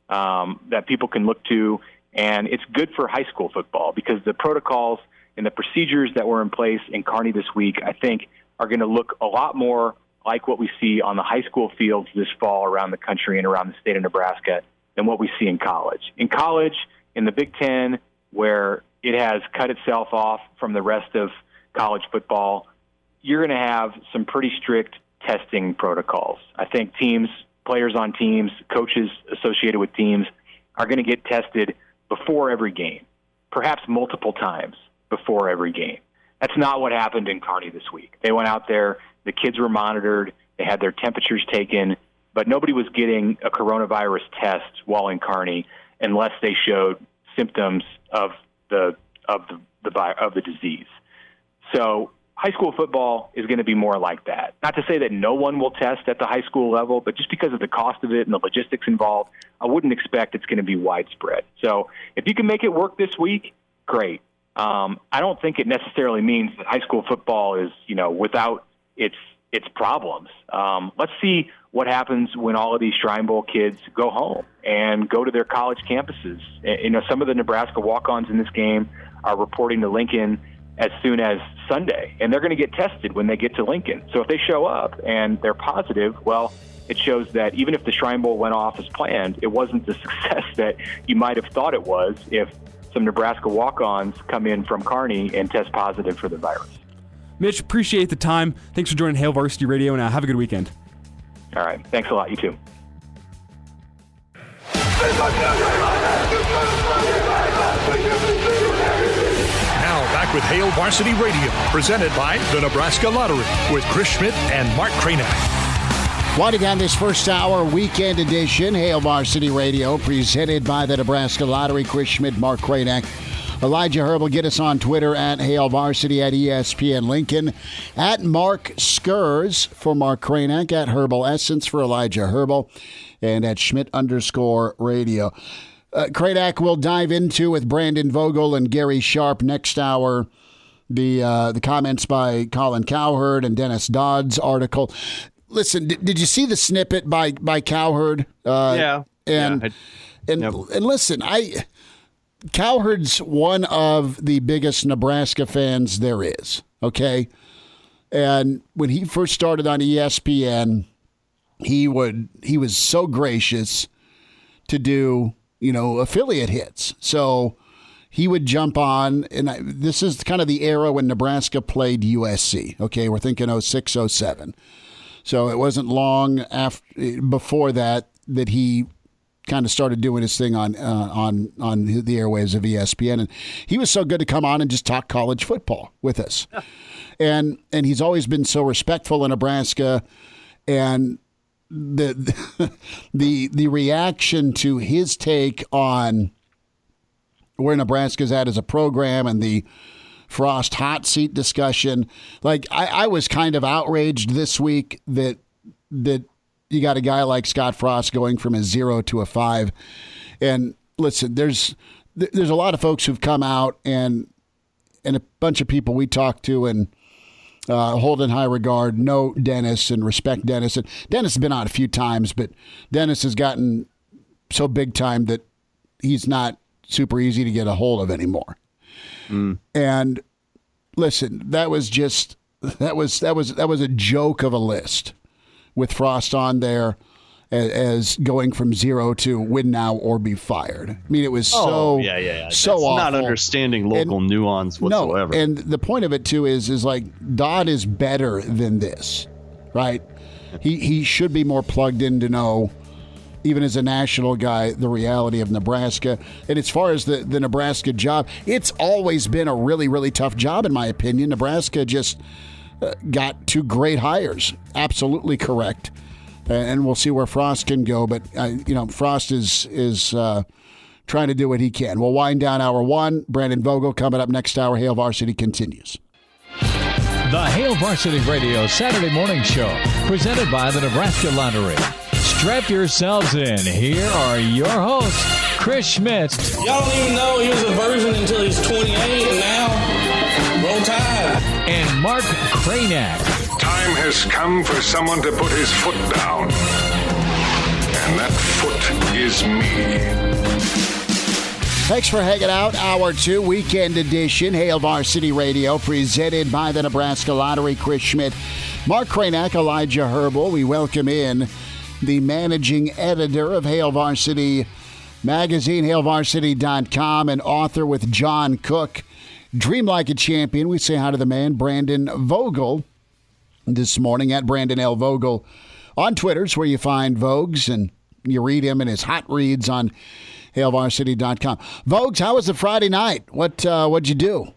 that people can look to, and it's good for high school football because the protocols and the procedures that were in place in Kearney this week, I think, are going to look a lot more like what we see on the high school fields this fall around the country and around the state of Nebraska than what we see in college. In college, in the Big Ten, where it has cut itself off from the rest of college football, you're going to have some pretty strict testing protocols. I think teams, players on teams, coaches associated with teams are going to get tested before every game, perhaps multiple times before every game. That's not what happened in Kearney this week. They went out there, the kids were monitored, they had their temperatures taken, but nobody was getting a coronavirus test while in Kearney unless they showed symptoms of the disease. So high school football is going to be more like that. Not to say that no one will test at the high school level, but just because of the cost of it and the logistics involved, I wouldn't expect it's going to be widespread. So if you can make it work this week, great. I don't think it necessarily means that high school football is, without its problems. Let's see what happens when all of these Shrine Bowl kids go home and go to their college campuses. Some of the Nebraska walk-ons in this game are reporting to Lincoln as soon as Sunday, and they're going to get tested when they get to Lincoln. So if they show up and they're positive, well, it shows that even if the Shrine Bowl went off as planned, it wasn't the success that you might have thought it was if some Nebraska walk-ons come in from Kearney and test positive for the virus. Mitch, appreciate the time. Thanks for joining Hail Varsity Radio, and have a good weekend. All right. Thanks a lot. You too. Now back with Hail Varsity Radio, presented by the Nebraska Lottery, with Chris Schmidt and Mark Cranack. Winding down this first hour, weekend edition, Hail Varsity Radio, presented by the Nebraska Lottery. Chris Schmidt, Mark Cranack. Elijah Herbal, get us on Twitter at Hail Varsity, at ESPN Lincoln, at Mark Skurs for Mark Cranack, at Herbal Essence for Elijah Herbal, and at Schmidt_radio. Cranack will dive into with Brandon Vogel and Gary Sharp next hour. The comments by Colin Cowherd and Dennis Dodd's article. Listen, did you see the snippet by Cowherd? Yeah. And listen, Cowherd's one of the biggest Nebraska fans there is, okay? And when he first started on ESPN, he was so gracious to do, affiliate hits. So he would jump on, and this is kind of the era when Nebraska played USC, okay? We're thinking 06, 07. So it wasn't long before that he kind of started doing his thing on the airwaves of ESPN, and he was so good to come on and just talk college football with us. And he's always been so respectful in Nebraska, and the reaction to his take on where Nebraska's at as a program and the Frost hot seat discussion. Like I was kind of outraged this week that you got a guy like Scott Frost going from a 0 to a 5. And listen, there's a lot of folks who've come out and a bunch of people we talked to and hold in high regard, know Dennis and respect Dennis. And Dennis has been on a few times, but Dennis has gotten so big time that he's not super easy to get a hold of anymore. And listen, that was a joke of a list with Frost on there. as going from 0 to win now or be fired. I mean, it was so That's awful. not understanding local nuance whatsoever. No, and the point of it too is like Dodd is better than this, right? He should be more plugged in to know, even as a national guy, the reality of Nebraska. And as far as the Nebraska job, it's always been a really, really tough job, in my opinion. Nebraska just got 2 great hires. Absolutely correct. And we'll see where Frost can go. But, Frost is trying to do what he can. We'll wind down hour 1. Brandon Vogel coming up next hour. Hail Varsity continues. The Hail Varsity Radio Saturday Morning Show, presented by the Nebraska Lottery. Strap yourselves in. Here are your hosts, Chris Schmidt. Y'all don't even know he was a virgin until he's 28, and now, roll tide. And Mark Cranack. Time has come for someone to put his foot down. And that foot is me. Thanks for hanging out. Hour 2, weekend edition, Hail Varsity Radio, presented by the Nebraska Lottery. Chris Schmidt, Mark Cranack, Elijah Herbal. We welcome in the managing editor of Hail Varsity Magazine, hailvarsity.com, and author with John Cook. Dream Like a Champion. We say hi to the man, Brandon Vogel, this morning at Brandon L. Vogel on Twitter's where you find Vogues, and you read him and his hot reads on hailvarsity.com. Vogues, how was the Friday night? What'd you do?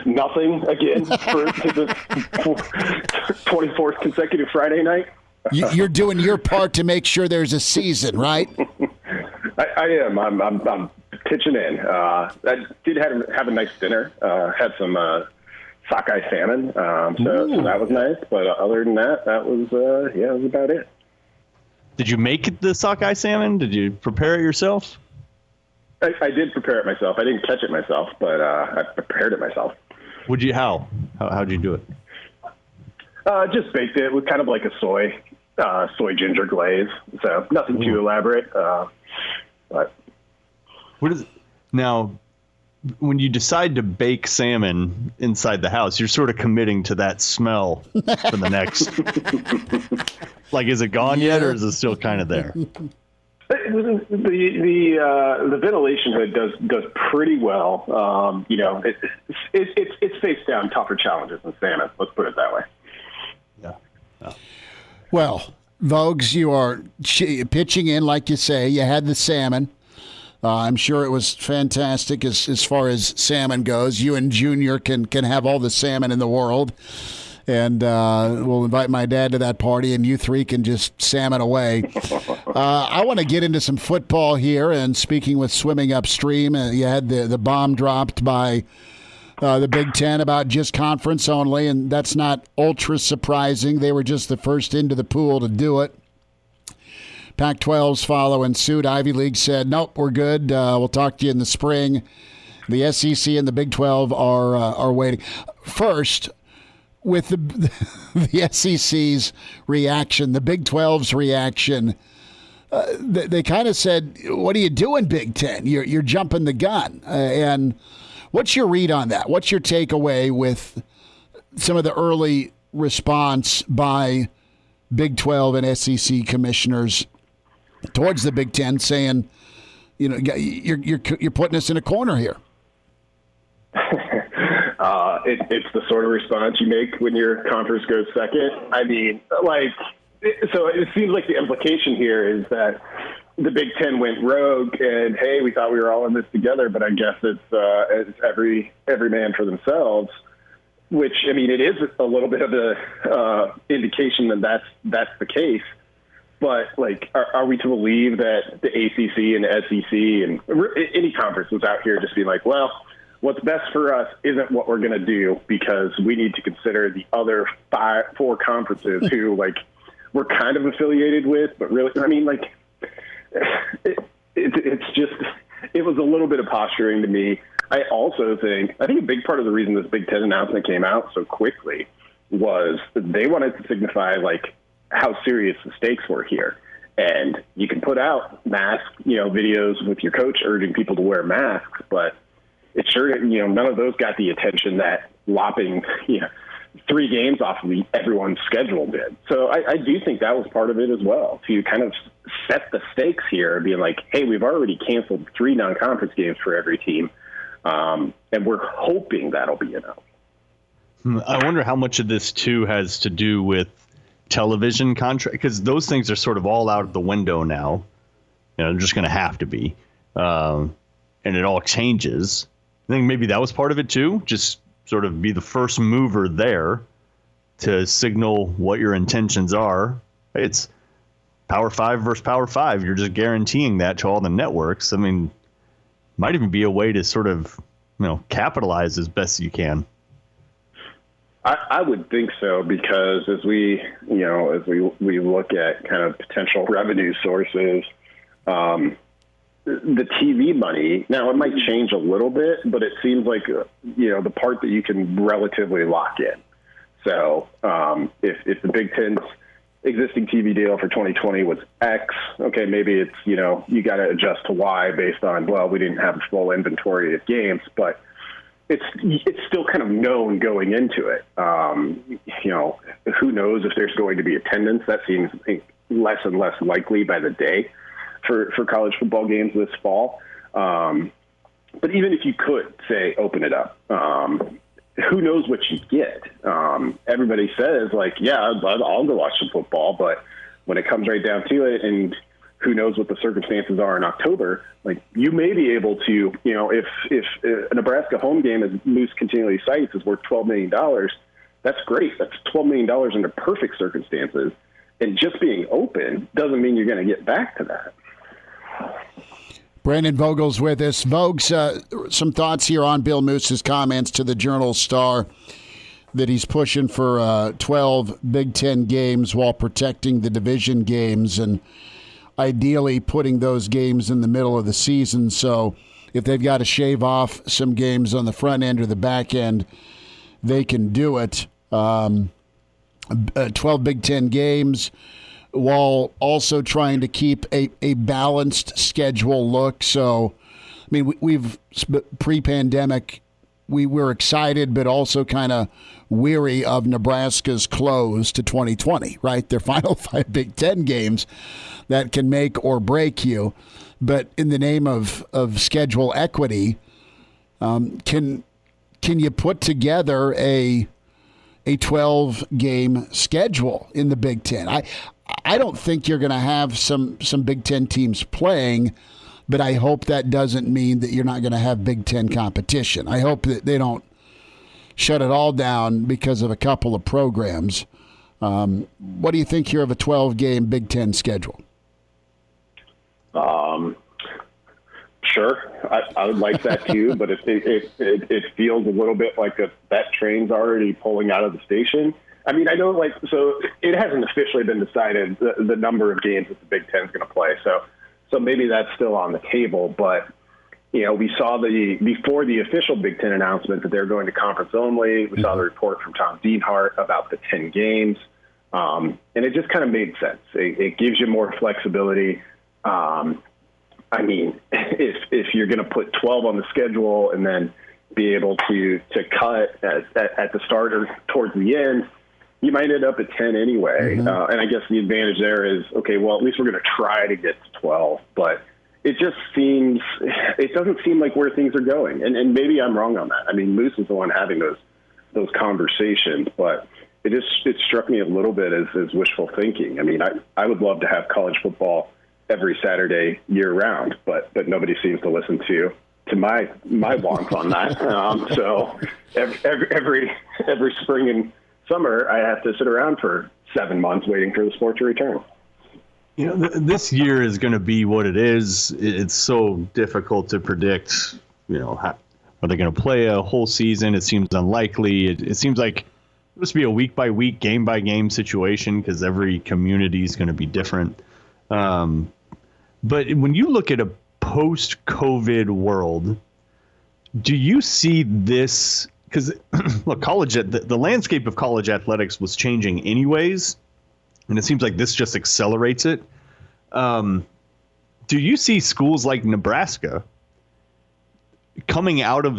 Nothing again for the 24th consecutive Friday night. You're doing your part to make sure there's a season, right? I am. I'm pitching in. I did have a nice dinner. Had some sockeye salmon, so that was nice. But other than that, that was about it. Did you make the sockeye salmon? Did you prepare it yourself? I did prepare it myself. I didn't catch it myself, but I prepared it myself. How'd you do it? Just baked it with kind of like a soy ginger glaze. So nothing too elaborate. But what is now? When you decide to bake salmon inside the house, you're sort of committing to that smell for the next. Like, is it gone yet, or is it still kind of there? The ventilation hood does pretty well. It's faced down tougher challenges than salmon. Let's put it that way. Yeah. Well, Vogues, you are pitching in, like you say. You had the salmon. I'm sure it was fantastic as far as salmon goes. You and Junior can have all the salmon in the world. And we'll invite my dad to that party, and you three can just salmon away. I want to get into some football here. And speaking with swimming upstream, you had the bomb dropped by the Big Ten about just conference only, and that's not ultra surprising. They were just the first into the pool to do it. Pac-12's following suit. Ivy League said, nope, we're good. We'll talk to you in the spring. The SEC and the Big 12 are waiting. First, with the SEC's reaction, the Big 12's reaction, they kind of said, what are you doing, Big Ten? You're jumping the gun. And what's your read on that? What's your takeaway with some of the early response by Big 12 and SEC commissioners towards the Big Ten, saying, you're putting us in a corner here? It's the sort of response you make when your conference goes second. I mean, so it seems like the implication here is that the Big Ten went rogue, and hey, we thought we were all in this together, but I guess it's every man for themselves. Which, I mean, it is a little bit of a indication that that's the case. But, are we to believe that the ACC and the SEC and any conference was out here just being like, well, what's best for us isn't what we're going to do because we need to consider the other 4 conferences who, we're kind of affiliated with, but really, I mean, it's just, it was a little bit of posturing to me. I think a big part of the reason this Big Ten announcement came out so quickly was that they wanted to signify how serious the stakes were here. And you can put out mask, videos with your coach urging people to wear masks, but it sure, none of those got the attention that lopping, 3 games off of everyone's schedule did. So I do think that was part of it as well, to kind of set the stakes here, being like, hey, we've already canceled 3 non-conference games for every team, and we're hoping that'll be enough. I wonder how much of this, too, has to do with television contract, because those things are sort of all out of the window now. They're just going to have to be. And it all changes. I think maybe that was part of it, too. Just sort of be the first mover there to signal what your intentions are. It's Power 5 versus Power 5. You're just guaranteeing that to all the networks. I mean, might even be a way to sort of, capitalize as best you can. I would think so, because as we look at kind of potential revenue sources, the TV money, now it might change a little bit, but it seems like, the part that you can relatively lock in. So if the Big Ten's existing TV deal for 2020 was X, okay, maybe it's, you got to adjust to Y based on, well, we didn't have a full inventory of games, but it's still kind of known going into it. Who knows if there's going to be attendance? That seems less and less likely by the day for college football games this fall. But even if you could, say, open it up, who knows what you get? Everybody says, like, yeah, I'll go watch some football, but when it comes right down to it, and who knows what the circumstances are in October, like, you may be able to, if a Nebraska home game, as Moose continually cites, is worth $12 million, that's great. That's $12 million under perfect circumstances. And just being open doesn't mean you're going to get back to that. Brandon Vogel's with us. Vogues, some thoughts here on Bill Moose's comments to the Journal-Star that he's pushing for 12 Big Ten games while protecting the division games and ideally putting those games in the middle of the season. So if they've got to shave off some games on the front end or the back end, they can do it. 12 Big Ten games while also trying to keep a balanced schedule look. So, I mean, we've pre-pandemic, we were excited, but also kind of weary of Nebraska's close to 2020, right? Their final 5 Big Ten games that can make or break you. But in the name of schedule equity, can you put together a 12-game schedule in the Big Ten? I don't think you're going to have some Big Ten teams playing, but I hope that doesn't mean that you're not going to have Big Ten competition. I hope that they don't shut it all down because of a couple of programs. What do you think here of a 12-game Big Ten schedule? Sure, I would like that too, but it feels a little bit like that train's already pulling out of the station. I mean, I know, so it hasn't officially been decided the number of games that the Big Ten's going to play. So maybe that's still on the table. But, we saw before the official Big Ten announcement that they're going to conference only. We saw the report from Tom Dienhart about the 10 games. And it just kind of made sense. It gives you more flexibility. I mean, if you're going to put 12 on the schedule and then be able to cut at the start or towards the end, you might end up at 10 anyway. And I guess the advantage there is, okay, well, at least we're going to try to get to 12. But it doesn't seem like where things are going. And maybe I'm wrong on that. I mean, Moose is the one having those conversations, but it struck me a little bit as wishful thinking. I mean, I would love to have college football every Saturday year round, but nobody seems to listen to my wants on that. So every spring and summer, I have to sit around for 7 months waiting for the sport to return. This year is going to be what it is. It's so difficult to predict. Are they going to play a whole season? It seems unlikely. It seems like it must be a week by week, game by game situation because every community is going to be different. But when you look at a post-COVID world, do you see this? Because look, the landscape of college athletics was changing anyways, and it seems like this just accelerates it. Do you see schools like Nebraska coming out of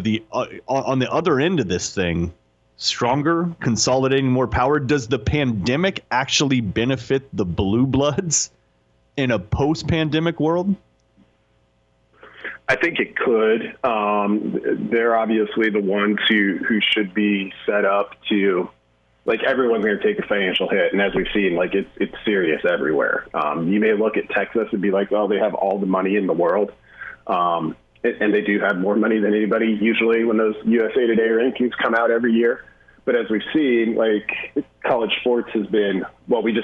on the other end of this thing stronger, consolidating more power? Does the pandemic actually benefit the Blue Bloods in a post-pandemic world? I think it could. They're obviously the ones who should be set up to, like, everyone's going to take a financial hit. And as we've seen, like, it's serious everywhere. You may look at Texas and be like, well, they have all the money in the world. And they do have more money than anybody usually when those USA Today rankings come out every year. But as we've seen, like, college sports has been, well, we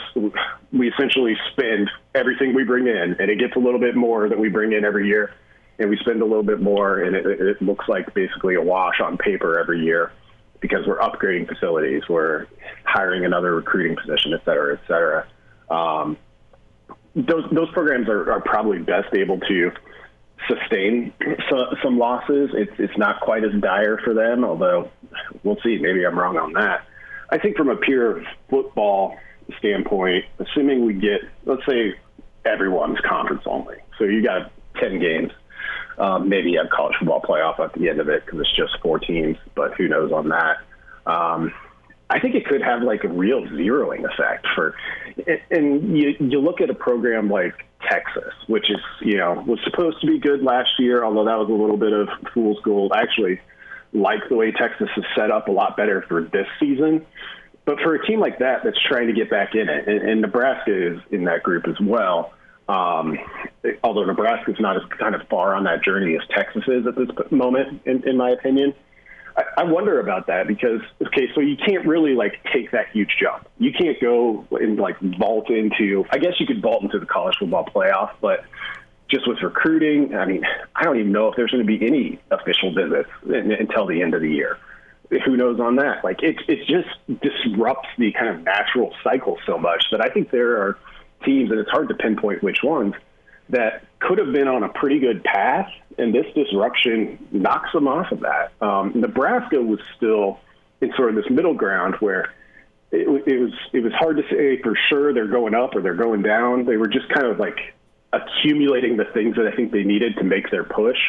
essentially spend everything we bring in, and it gets a little bit more that we bring in every year. And we spend a little bit more, and it looks like basically a wash on paper every year because we're upgrading facilities, we're hiring another recruiting position, et cetera, et cetera. Those programs are probably best able to sustain some losses. It's not quite as dire for them, although we'll see. Maybe I'm wrong on that. I think from a pure football standpoint, assuming we get, let's say, everyone's conference only. So you got 10 games. Maybe you have college football playoff at the end of it because it's just 4 teams, but who knows on that. I think it could have like a real zeroing effect and you look at a program like Texas, which is, was supposed to be good last year, although that was a little bit of fool's gold. I actually like the way Texas is set up a lot better for this season. But for a team like that that's trying to get back in it, and Nebraska is in that group as well, although Nebraska is not as kind of far on that journey as Texas is at this moment, in my opinion. I wonder about that because, okay, so you can't really, like, take that huge jump. You can't go and, like, vault into – I guess you could vault into the college football playoff, but just with recruiting, I mean, I don't even know if there's going to be any official visits until the end of the year. Who knows on that? Like, it just disrupts the kind of natural cycle so much that I think there are teams, and it's hard to pinpoint which ones, that could have been on a pretty good path, and this disruption knocks them off of that. Nebraska was still in sort of this middle ground where it was hard to say for sure they're going up or they're going down. They were just kind of like accumulating the things that I think they needed to make their push.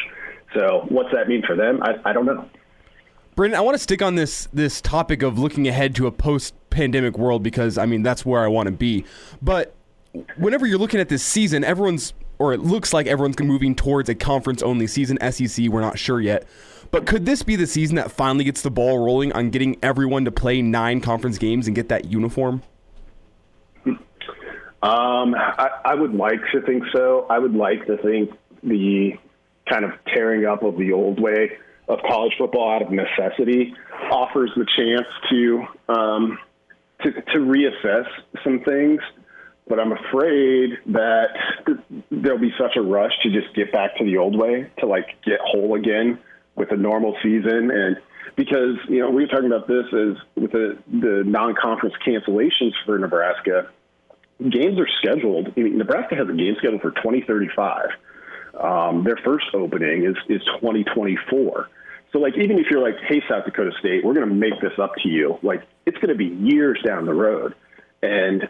So what's that mean for them? I don't know. Brendan, I want to stick on this topic of looking ahead to a post-pandemic world because, I mean, that's where I want to be. But whenever you're looking at this season, it looks like everyone's moving towards a conference-only season. SEC, we're not sure yet. But could this be the season that finally gets the ball rolling on getting everyone to play 9 conference games and get that uniform? I would like to think so. I would like to think the kind of tearing up of the old way of college football out of necessity offers the chance to reassess some things. But I'm afraid that there'll be such a rush to just get back to the old way, to like get whole again with a normal season. And because, we were talking about this as with the non-conference cancellations for Nebraska, games are scheduled. I mean, Nebraska has a game scheduled for 2035. Their first opening is 2024. So like, even if you're like, hey, South Dakota State, we're going to make this up to you. Like, it's going to be years down the road. And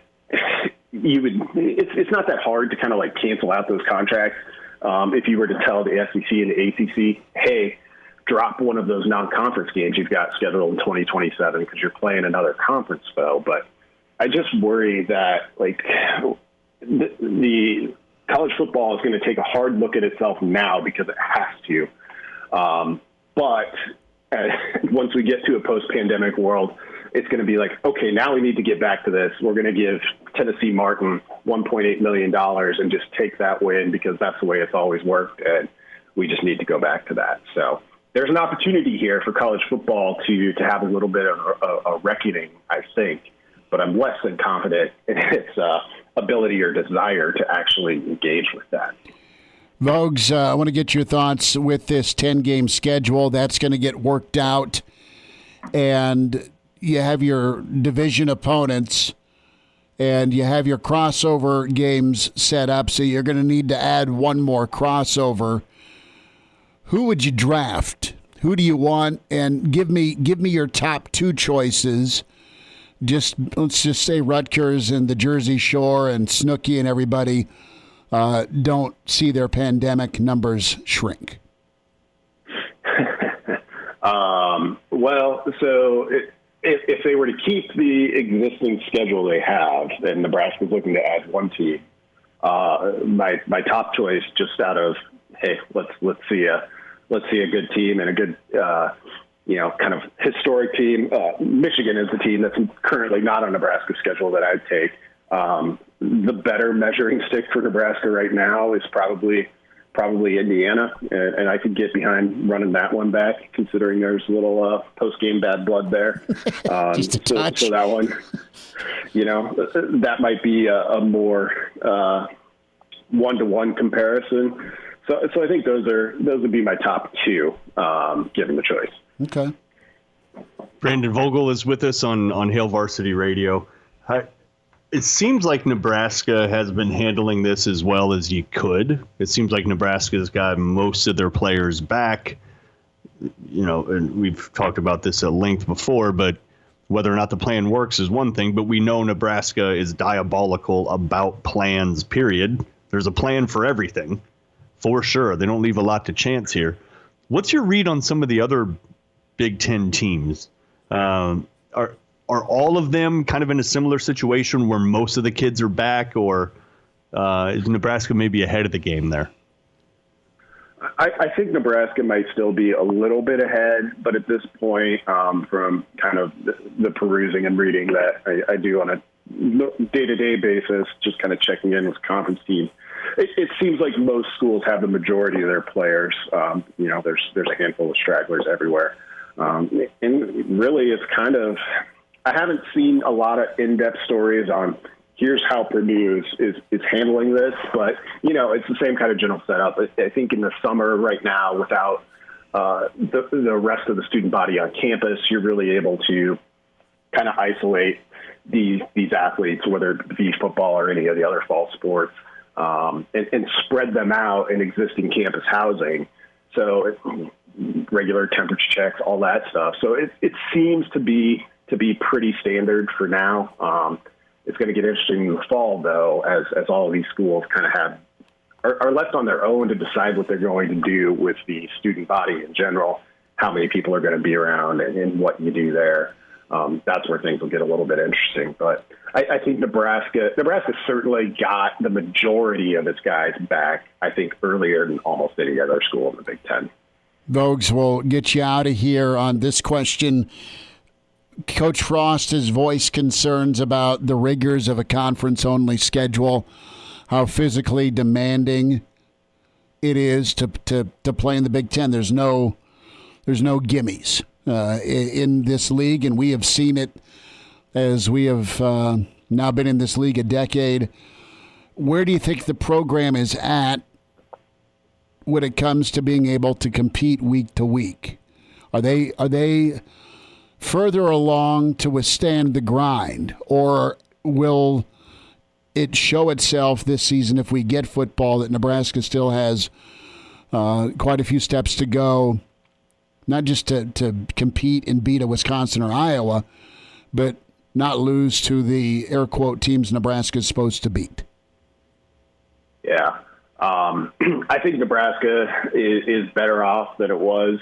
it's not that hard to kind of like cancel out those contracts. If you were to tell the SEC and the ACC, hey, drop one of those non-conference games you've got scheduled in 2027 because you're playing another conference spell. But I just worry that like the college football is going to take a hard look at itself now because it has to. But once we get to a post-pandemic world, it's going to be like, okay, now we need to get back to this. We're going to give Tennessee Martin $1.8 million and just take that win because that's the way it's always worked. And we just need to go back to that. So there's an opportunity here for college football to have a little bit of a reckoning, I think. But I'm less than confident in its ability or desire to actually engage with that. Vogues, I want to get your thoughts with this 10-game schedule. That's going to get worked out. And you have your division opponents, and you have your crossover games set up, so you're going to need to add one more crossover. Who would you draft? Who do you want? And give me your top 2 choices. Let's just say Rutgers and the Jersey Shore and Snooki and everybody don't see their pandemic numbers shrink. Well, so if they were to keep the existing schedule they have, then Nebraska's looking to add one team. My top choice, just out of let's see a good team and a good kind of historic team. Michigan is the team that's currently not on Nebraska's schedule that I'd take. The better measuring stick for Nebraska right now is probably Indiana, and I could get behind running that one back, considering there's a little post-game bad blood there. Just a touch. So that one, that might be a more one-to-one comparison. So I think those would be my top two, given the choice. Okay. Brandon Vogel is with us on Hail Varsity Radio. It seems like Nebraska has been handling this as well as you could. It seems like Nebraska's got most of their players back. And we've talked about this at length before, but whether or not the plan works is one thing, but we know Nebraska is diabolical about plans, period. There's a plan for everything, for sure. They don't leave a lot to chance here. What's your read on some of the other Big Ten teams? Are all of them kind of in a similar situation where most of the kids are back, or is Nebraska maybe ahead of the game there? I think Nebraska might still be a little bit ahead, but at this point, from kind of the perusing and reading that I do on a day-to-day basis, just kind of checking in with conference teams, it seems like most schools have the majority of their players. There's a handful of stragglers everywhere. And really, it's kind of – I haven't seen a lot of in-depth stories on here's how Purdue is handling this, but, it's the same kind of general setup. I think in the summer right now, without the rest of the student body on campus, you're really able to kind of isolate these athletes, whether it be football or any of the other fall sports, and spread them out in existing campus housing. So regular temperature checks, all that stuff. So it seems to be pretty standard for now. It's going to get interesting in the fall, though, as all of these schools kind of are left on their own to decide what they're going to do with the student body in general, how many people are going to be around, and what you do there. That's where things will get a little bit interesting. But I think Nebraska certainly got the majority of its guys back, I think, earlier than almost any other school in the Big Ten. Vogues, will get you out of here on this question. Coach Frost has voiced concerns about the rigors of a conference-only schedule, how physically demanding it is to play in the Big Ten. There's no gimmies in this league, and we have seen it as we have now been in this league a decade. Where do you think the program is at when it comes to being able to compete week to week? Are they further along to withstand the grind, or will it show itself this season, if we get football, that Nebraska still has quite a few steps to go, not just to compete and beat a Wisconsin or Iowa, but not lose to the air quote teams Nebraska is supposed to beat? Yeah. I think Nebraska is better off than it was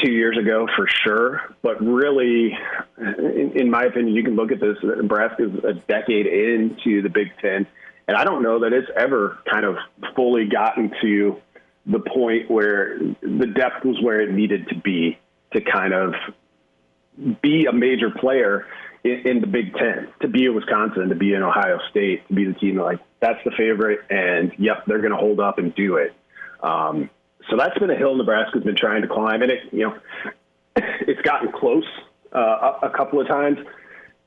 2 years ago for sure. But really, in my opinion, you can look at this. Nebraska is a decade into the Big Ten, and I don't know that it's ever kind of fully gotten to the point where the depth was where it needed to be to kind of be a major player in the Big Ten, to be in Wisconsin, to be in Ohio State, to be the team like that's the favorite, and yep, they're going to hold up and do it. So that's been a hill Nebraska's been trying to climb, and it's gotten close a couple of times.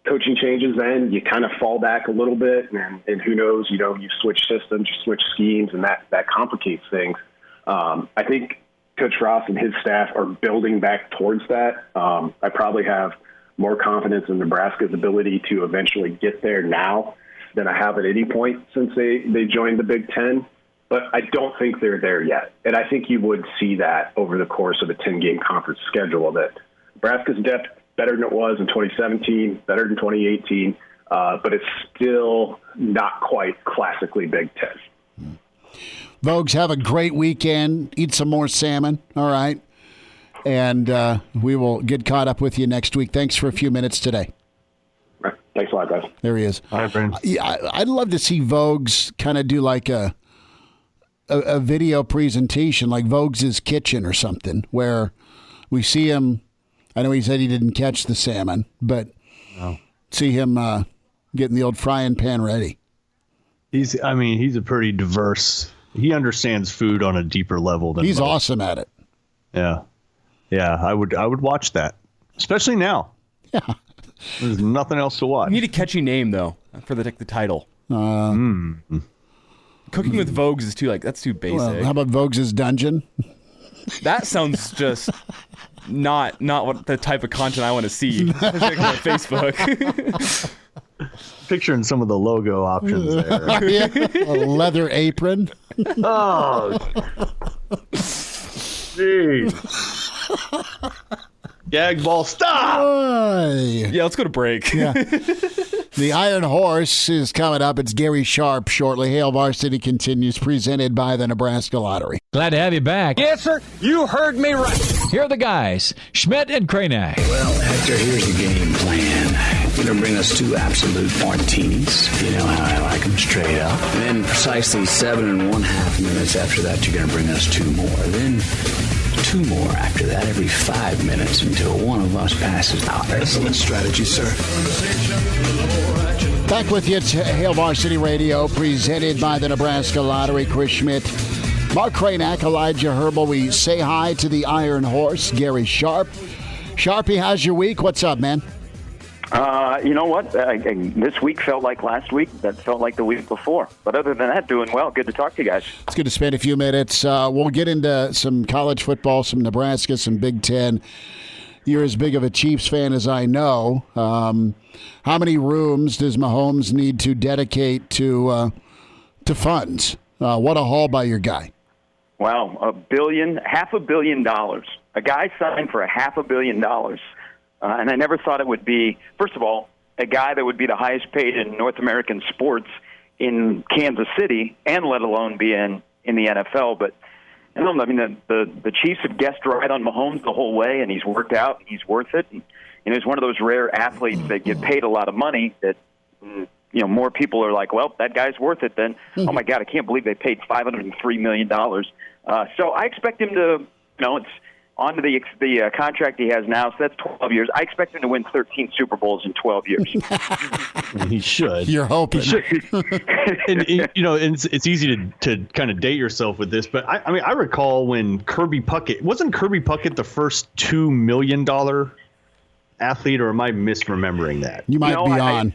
Coaching changes, then you kind of fall back a little bit, and who knows? You switch systems, you switch schemes, and that complicates things. I think Coach Frost and his staff are building back towards that. I probably have more confidence in Nebraska's ability to eventually get there now than I have at any point since they joined the Big Ten. But I don't think they're there yet. And I think you would see that over the course of a 10-game conference schedule, that Nebraska's depth better than it was in 2017, better than 2018, but it's still not quite classically Big Ten. Vogues, have a great weekend. Eat some more salmon, all right? And we will get caught up with you next week. Thanks for a few minutes today. Thanks a lot, guys. There he is. All right, Brandon. Yeah, I'd love to see Vogues kind of do like a video presentation, like Vogues' Kitchen or something, where we see him. I know he said he didn't catch the salmon, but see him getting the old frying pan ready. He's a pretty diverse. He understands food on a deeper level than he's most. awesome at it. Yeah. I would watch that, especially now. Yeah. There's nothing else to watch. You need a catchy name though for the title. Cooking with Vogues is that's too basic. Well, how about Vogues' Dungeon? That sounds just not what the type of content I want to see on Facebook. Picturing some of the logo options there. Yeah. A leather apron. Oh, jeez. Gag ball, stop! Yeah, let's go to break. Yeah. The Iron Horse is coming up. It's Gary Sharp shortly. Hail Varsity continues, presented by the Nebraska Lottery. Glad to have you back. Yes, sir. You heard me right. Here are the guys, Schmidt and Kranak. Well, Hector, here's the game plan. You're going to bring us 2 absolute martinis. You know how I like them, straight up. And then precisely 7.5 minutes after that, you're going to bring us 2 more. Then 2 more after that every 5 minutes until one of us passes out. Excellent strategy, sir. Back with you at Hail Varsity Radio, presented by the Nebraska Lottery. Chris Schmidt, Mark Kranak, Elijah Herbal. We say hi to the Iron Horse, Gary Sharp. Sharpie, how's your week? What's up, man? You know what? This week felt like last week. That felt like the week before. But other than that, doing well. Good to talk to you guys. It's good to spend a few minutes. We'll get into some college football, some Nebraska, some Big Ten. You're as big of a Chiefs fan as I know. How many rooms does Mahomes need to dedicate to funds? What a haul by your guy. Wow, $500 million. A guy signed for $500 million. And I never thought it would be, first of all, a guy that would be the highest paid in North American sports in Kansas City, and let alone be in the NFL. But I don't know, I mean, the Chiefs have guessed right on Mahomes the whole way, and he's worked out, and he's worth it. And, he's one of those rare athletes that get paid a lot of money that, more people are like, well, that guy's worth it then. Oh, my God, I can't believe they paid $503 million. So I expect him to, it's on to the contract he has now, so that's 12 years. I expect him to win 13 Super Bowls in 12 years. He should. You're hoping. He should. And it's easy to kind of date yourself with this, but I recall when Kirby Puckett, wasn't Kirby Puckett the first $2 million athlete, or am I misremembering that? You might be on.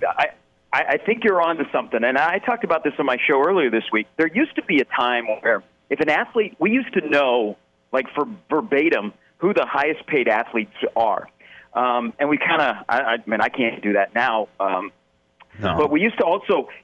I think you're on to something, and I talked about this on my show earlier this week. There used to be a time where if an athlete, we used to know, like for verbatim, who the highest paid athletes are. And we kind of, I can't do that now. No. But we used to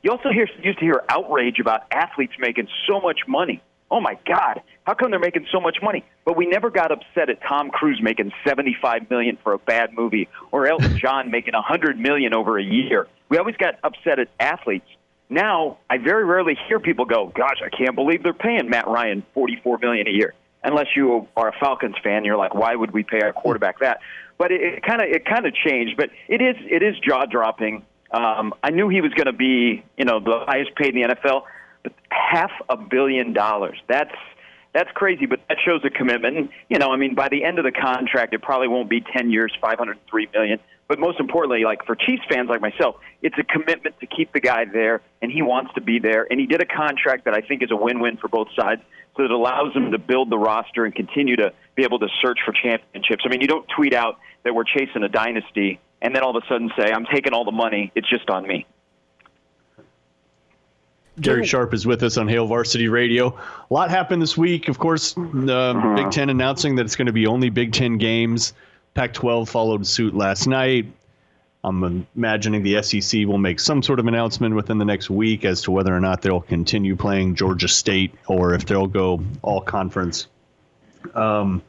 you also used to hear outrage about athletes making so much money. Oh my God, how come they're making so much money? But we never got upset at Tom Cruise making $75 million for a bad movie, or Elton John making $100 million over a year. We always got upset at athletes. Now, I very rarely hear people go, gosh, I can't believe they're paying Matt Ryan $44 million a year. Unless you are a Falcons fan, you're like, why would we pay our quarterback that? But it kind of changed. But it is jaw dropping. I knew he was going to be, the highest paid in the NFL, but $500 million. That's crazy. But that shows a commitment. And, by the end of the contract, it probably won't be 10 years, $503 million. But most importantly, like for Chiefs fans like myself, it's a commitment to keep the guy there, and he wants to be there. And he did a contract that I think is a win-win for both sides. So it allows them to build the roster and continue to be able to search for championships. I mean, you don't tweet out that we're chasing a dynasty and then all of a sudden say, I'm taking all the money. It's just on me. Gary Sharp is with us on Hail Varsity Radio. A lot happened this week. Of course, Big Ten announcing that it's going to be only Big Ten games. Pac-12 followed suit last night. I'm imagining the SEC will make some sort of announcement within the next week as to whether or not they'll continue playing Georgia State or if they'll go all conference. But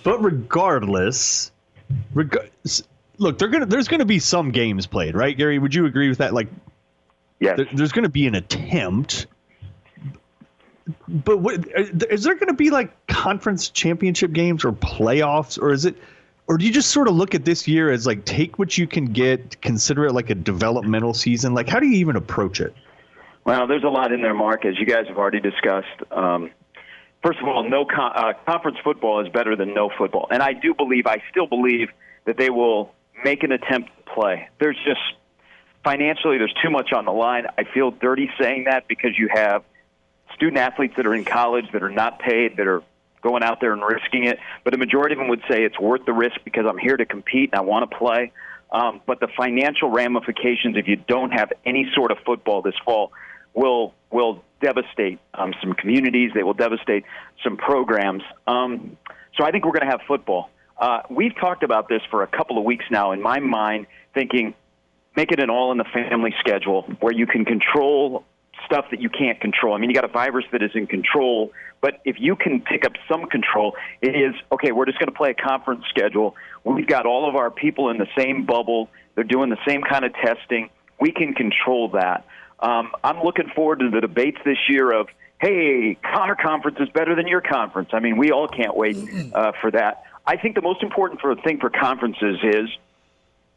regardless, look, there's going to be some games played, right, Gary? Would you agree with that? Like, yes. There's going to be an attempt. But is there going to be like conference championship games or playoffs, or do you just sort of look at this year as like take what you can get, consider it like a developmental season? Like, how do you even approach it? Well, there's a lot in there, Mark, as you guys have already discussed. First of all, no conference football is better than no football. And I still believe that they will make an attempt to play. There's just, financially, there's too much on the line. I feel dirty saying that because you have student athletes that are in college that are not paid, that are going out there and risking it. But the majority of them would say it's worth the risk because I'm here to compete and I want to play. But the financial ramifications, if you don't have any sort of football this fall, will devastate some communities. They will devastate some programs. So I think we're going to have football. We've talked about this for a couple of weeks now in my mind, thinking make it an all-in-the-family schedule where you can control stuff that you can't control. I mean, you got a virus that is in control, but if you can pick up some control, it is, okay, we're just going to play a conference schedule. We've got all of our people in the same bubble. They're doing the same kind of testing. We can control that. I'm looking forward to the debates this year of, hey, our conference is better than your conference. I mean, we all can't wait for that. I think the most important thing for conferences is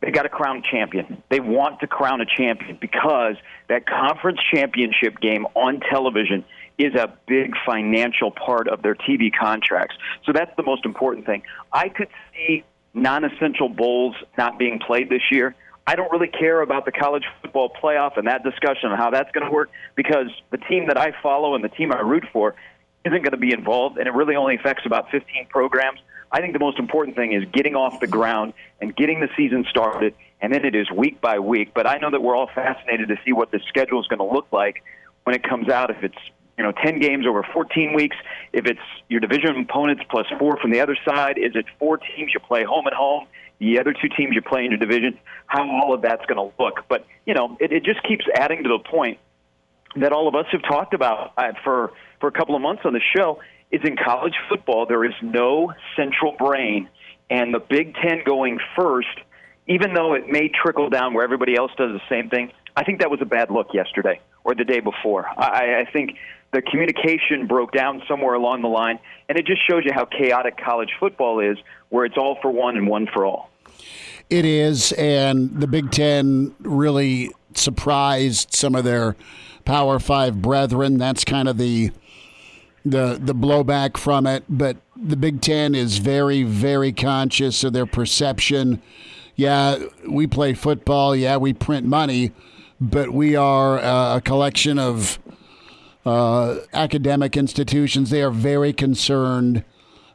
they got to crown a champion. They want to crown a champion because that conference championship game on television is a big financial part of their TV contracts. So that's the most important thing. I could see non-essential bowls not being played this year. I don't really care about the college football playoff and that discussion on how that's going to work because the team that I follow and the team I root for isn't going to be involved, and it really only affects about 15 programs. I think the most important thing is getting off the ground and getting the season started, and then it is week by week. But I know that we're all fascinated to see what the schedule is going to look like when it comes out, if it's 10 games over 14 weeks, if it's your division opponents plus 4 from the other side, is it 4 teams you play home and home, the other 2 teams you play in your division, how all of that's going to look. But, it just keeps adding to the point that all of us have talked about for a couple of months on the show, is in college football there is no central brain, and the Big Ten going first, even though it may trickle down where everybody else does the same thing, I think that was a bad look yesterday or the day before. I think the communication broke down somewhere along the line, and it just shows you how chaotic college football is, where it's all for one and one for all. It is, and the Big Ten really surprised some of their Power 5 brethren. That's kind of the blowback from it. But the Big Ten is very, very conscious of their perception. Yeah, we play football. Yeah, we print money. But we are a collection of academic institutions. They are very concerned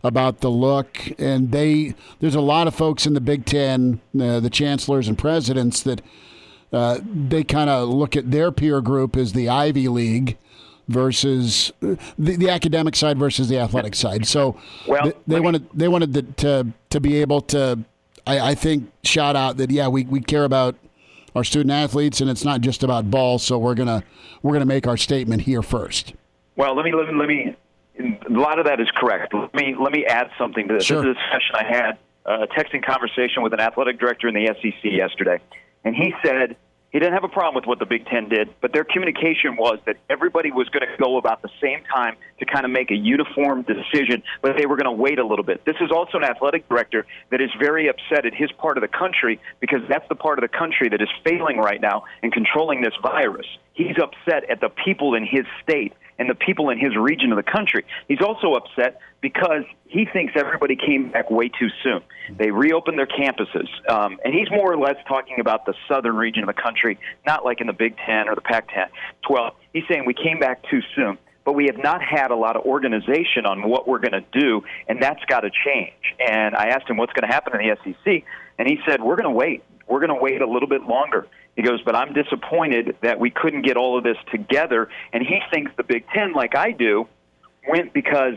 about the look. And there's a lot of folks in the Big Ten, the chancellors and presidents, that they kind of look at their peer group as the Ivy League versus the academic side versus the athletic side. So they wanted to be able to, I think, shout out that, yeah, we care about our student athletes, and it's not just about ball. So we're gonna make our statement here first. Well, let me. A lot of that is correct. Let me add something to this. Sure. This is a discussion I had, a texting conversation with an athletic director in the SEC yesterday, and he said he didn't have a problem with what the Big Ten did, but their communication was that everybody was going to go about the same time to kind of make a uniform decision, but they were going to wait a little bit. This is also an athletic director that is very upset at his part of the country because that's the part of the country that is failing right now in controlling this virus. He's upset at the people in his state and the people in his region of the country. He's also upset because he thinks everybody came back way too soon. They reopened their campuses. And he's more or less talking about the southern region of the country, not like in the Big Ten or the Pac-12. He's saying we came back too soon, but we have not had a lot of organization on what we're going to do, and that's got to change. And I asked him what's going to happen in the SEC, and he said, we're going to wait. We're going to wait a little bit longer. He goes, but I'm disappointed that we couldn't get all of this together. And he thinks the Big Ten, like I do, went because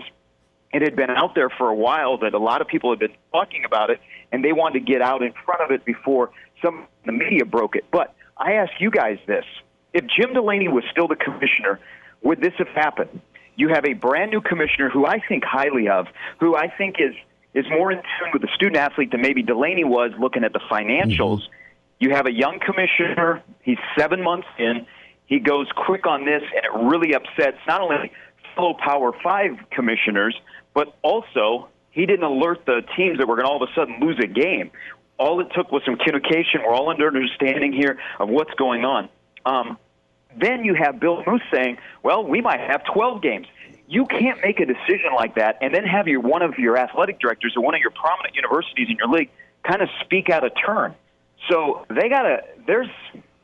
it had been out there for a while, that a lot of people had been talking about it, and they wanted to get out in front of it before the media broke it. But I ask you guys this. If Jim Delaney was still the commissioner, would this have happened? You have a brand-new commissioner who I think highly of, who I think is more in tune with the student-athlete than maybe Delaney was looking at the financials. Mm-hmm. You have a young commissioner. He's 7 months in. He goes quick on this, and it really upsets not only fellow Power 5 commissioners, but also he didn't alert the teams that were going to all of a sudden lose a game. All it took was some communication. We're all under understanding here of what's going on. Then you have Bill Moose saying, well, we might have 12 games. You can't make a decision like that and then have one of your athletic directors or one of your prominent universities in your league kind of speak out of turn. So they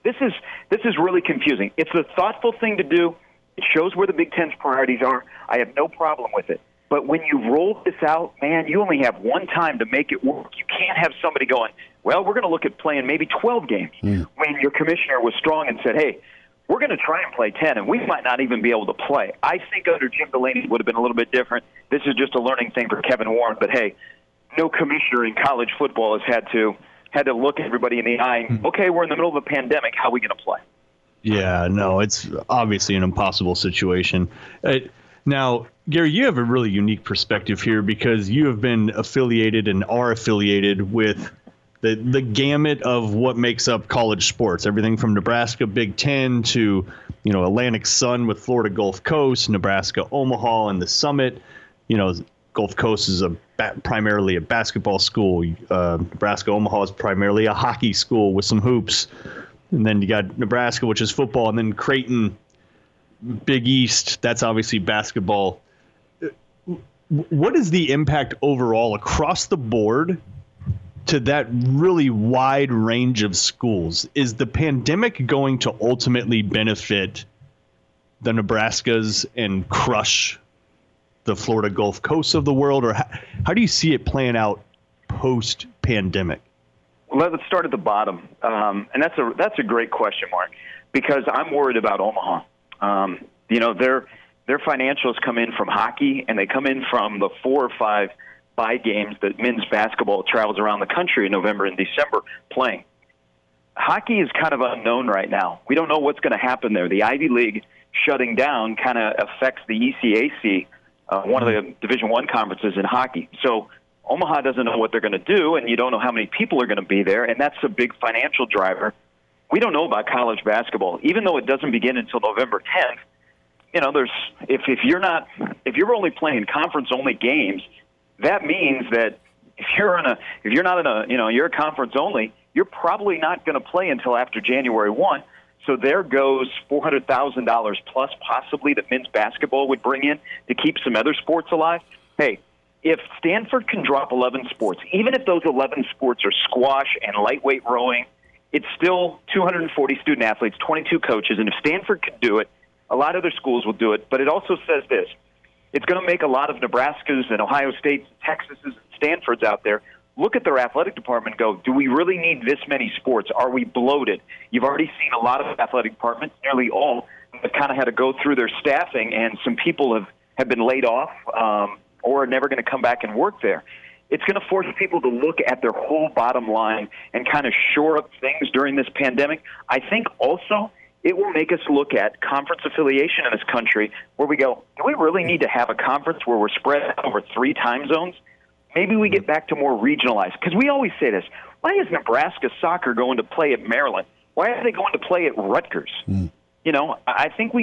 this is really confusing. It's a thoughtful thing to do. It shows where the Big Ten's priorities are. I have no problem with it. But when you roll this out, man, you only have one time to make it work. You can't have somebody going, well, we're going to look at playing maybe 12 games when your commissioner was strong and said, hey, we're going to try and play 10, and we might not even be able to play. I think under Jim Delaney it would have been a little bit different. This is just a learning thing for Kevin Warren. But, hey, no commissioner in college football has had to look everybody in the eye. Okay, we're in the middle of a pandemic. How are we going to play? Yeah, no, it's obviously an impossible situation. Now, Gary, you have a really unique perspective here because you have been affiliated and are affiliated with the gamut of what makes up college sports, everything from Nebraska Big Ten to, Atlantic Sun with Florida Gulf Coast, Nebraska Omaha and the Summit. Gulf Coast is primarily a basketball school. Nebraska Omaha is primarily a hockey school with some hoops. And then you got Nebraska, which is football, and then Creighton, Big East, that's obviously basketball. What is the impact overall across the board to that really wide range of schools? Is the pandemic going to ultimately benefit the Nebraskas and crush the Florida Gulf Coast of the world? Or how do you see it playing out post-pandemic? Well, let's start at the bottom. And that's a great question, Mark, because I'm worried about Omaha. Their financials come in from hockey, and they come in from the 4 or 5 bye games that men's basketball travels around the country in November and December playing. Hockey is kind of unknown right now. We don't know what's going to happen there. The Ivy League shutting down kind of affects the ECAC, one of the Division I conferences in hockey. So Omaha doesn't know what they're going to do, and you don't know how many people are going to be there, and that's a big financial driver. We don't know about college basketball, even though it doesn't begin until November 10th. If you're only playing conference only games, that means that if you're a conference only, you're probably not going to play until after January 1. So there goes $400,000 plus possibly that men's basketball would bring in to keep some other sports alive. Hey, if Stanford can drop 11 sports, even if those 11 sports are squash and lightweight rowing, it's still 240 student athletes, 22 coaches, and if Stanford can do it, a lot of other schools will do it. But it also says this. It's going to make a lot of Nebraskas and Ohio States, Texases, and Stanfords out there look at their athletic department and go, do we really need this many sports? Are we bloated? You've already seen a lot of athletic departments, nearly all, that kind of had to go through their staffing, and some people have been laid off or are never going to come back and work there. It's going to force people to look at their whole bottom line and kind of shore up things during this pandemic. I think also it will make us look at conference affiliation in this country where we go, do we really need to have a conference where we're spread over 3 time zones? Maybe we get back to more regionalized. Because we always say this, why is Nebraska soccer going to play at Maryland? Why are they going to play at Rutgers? I think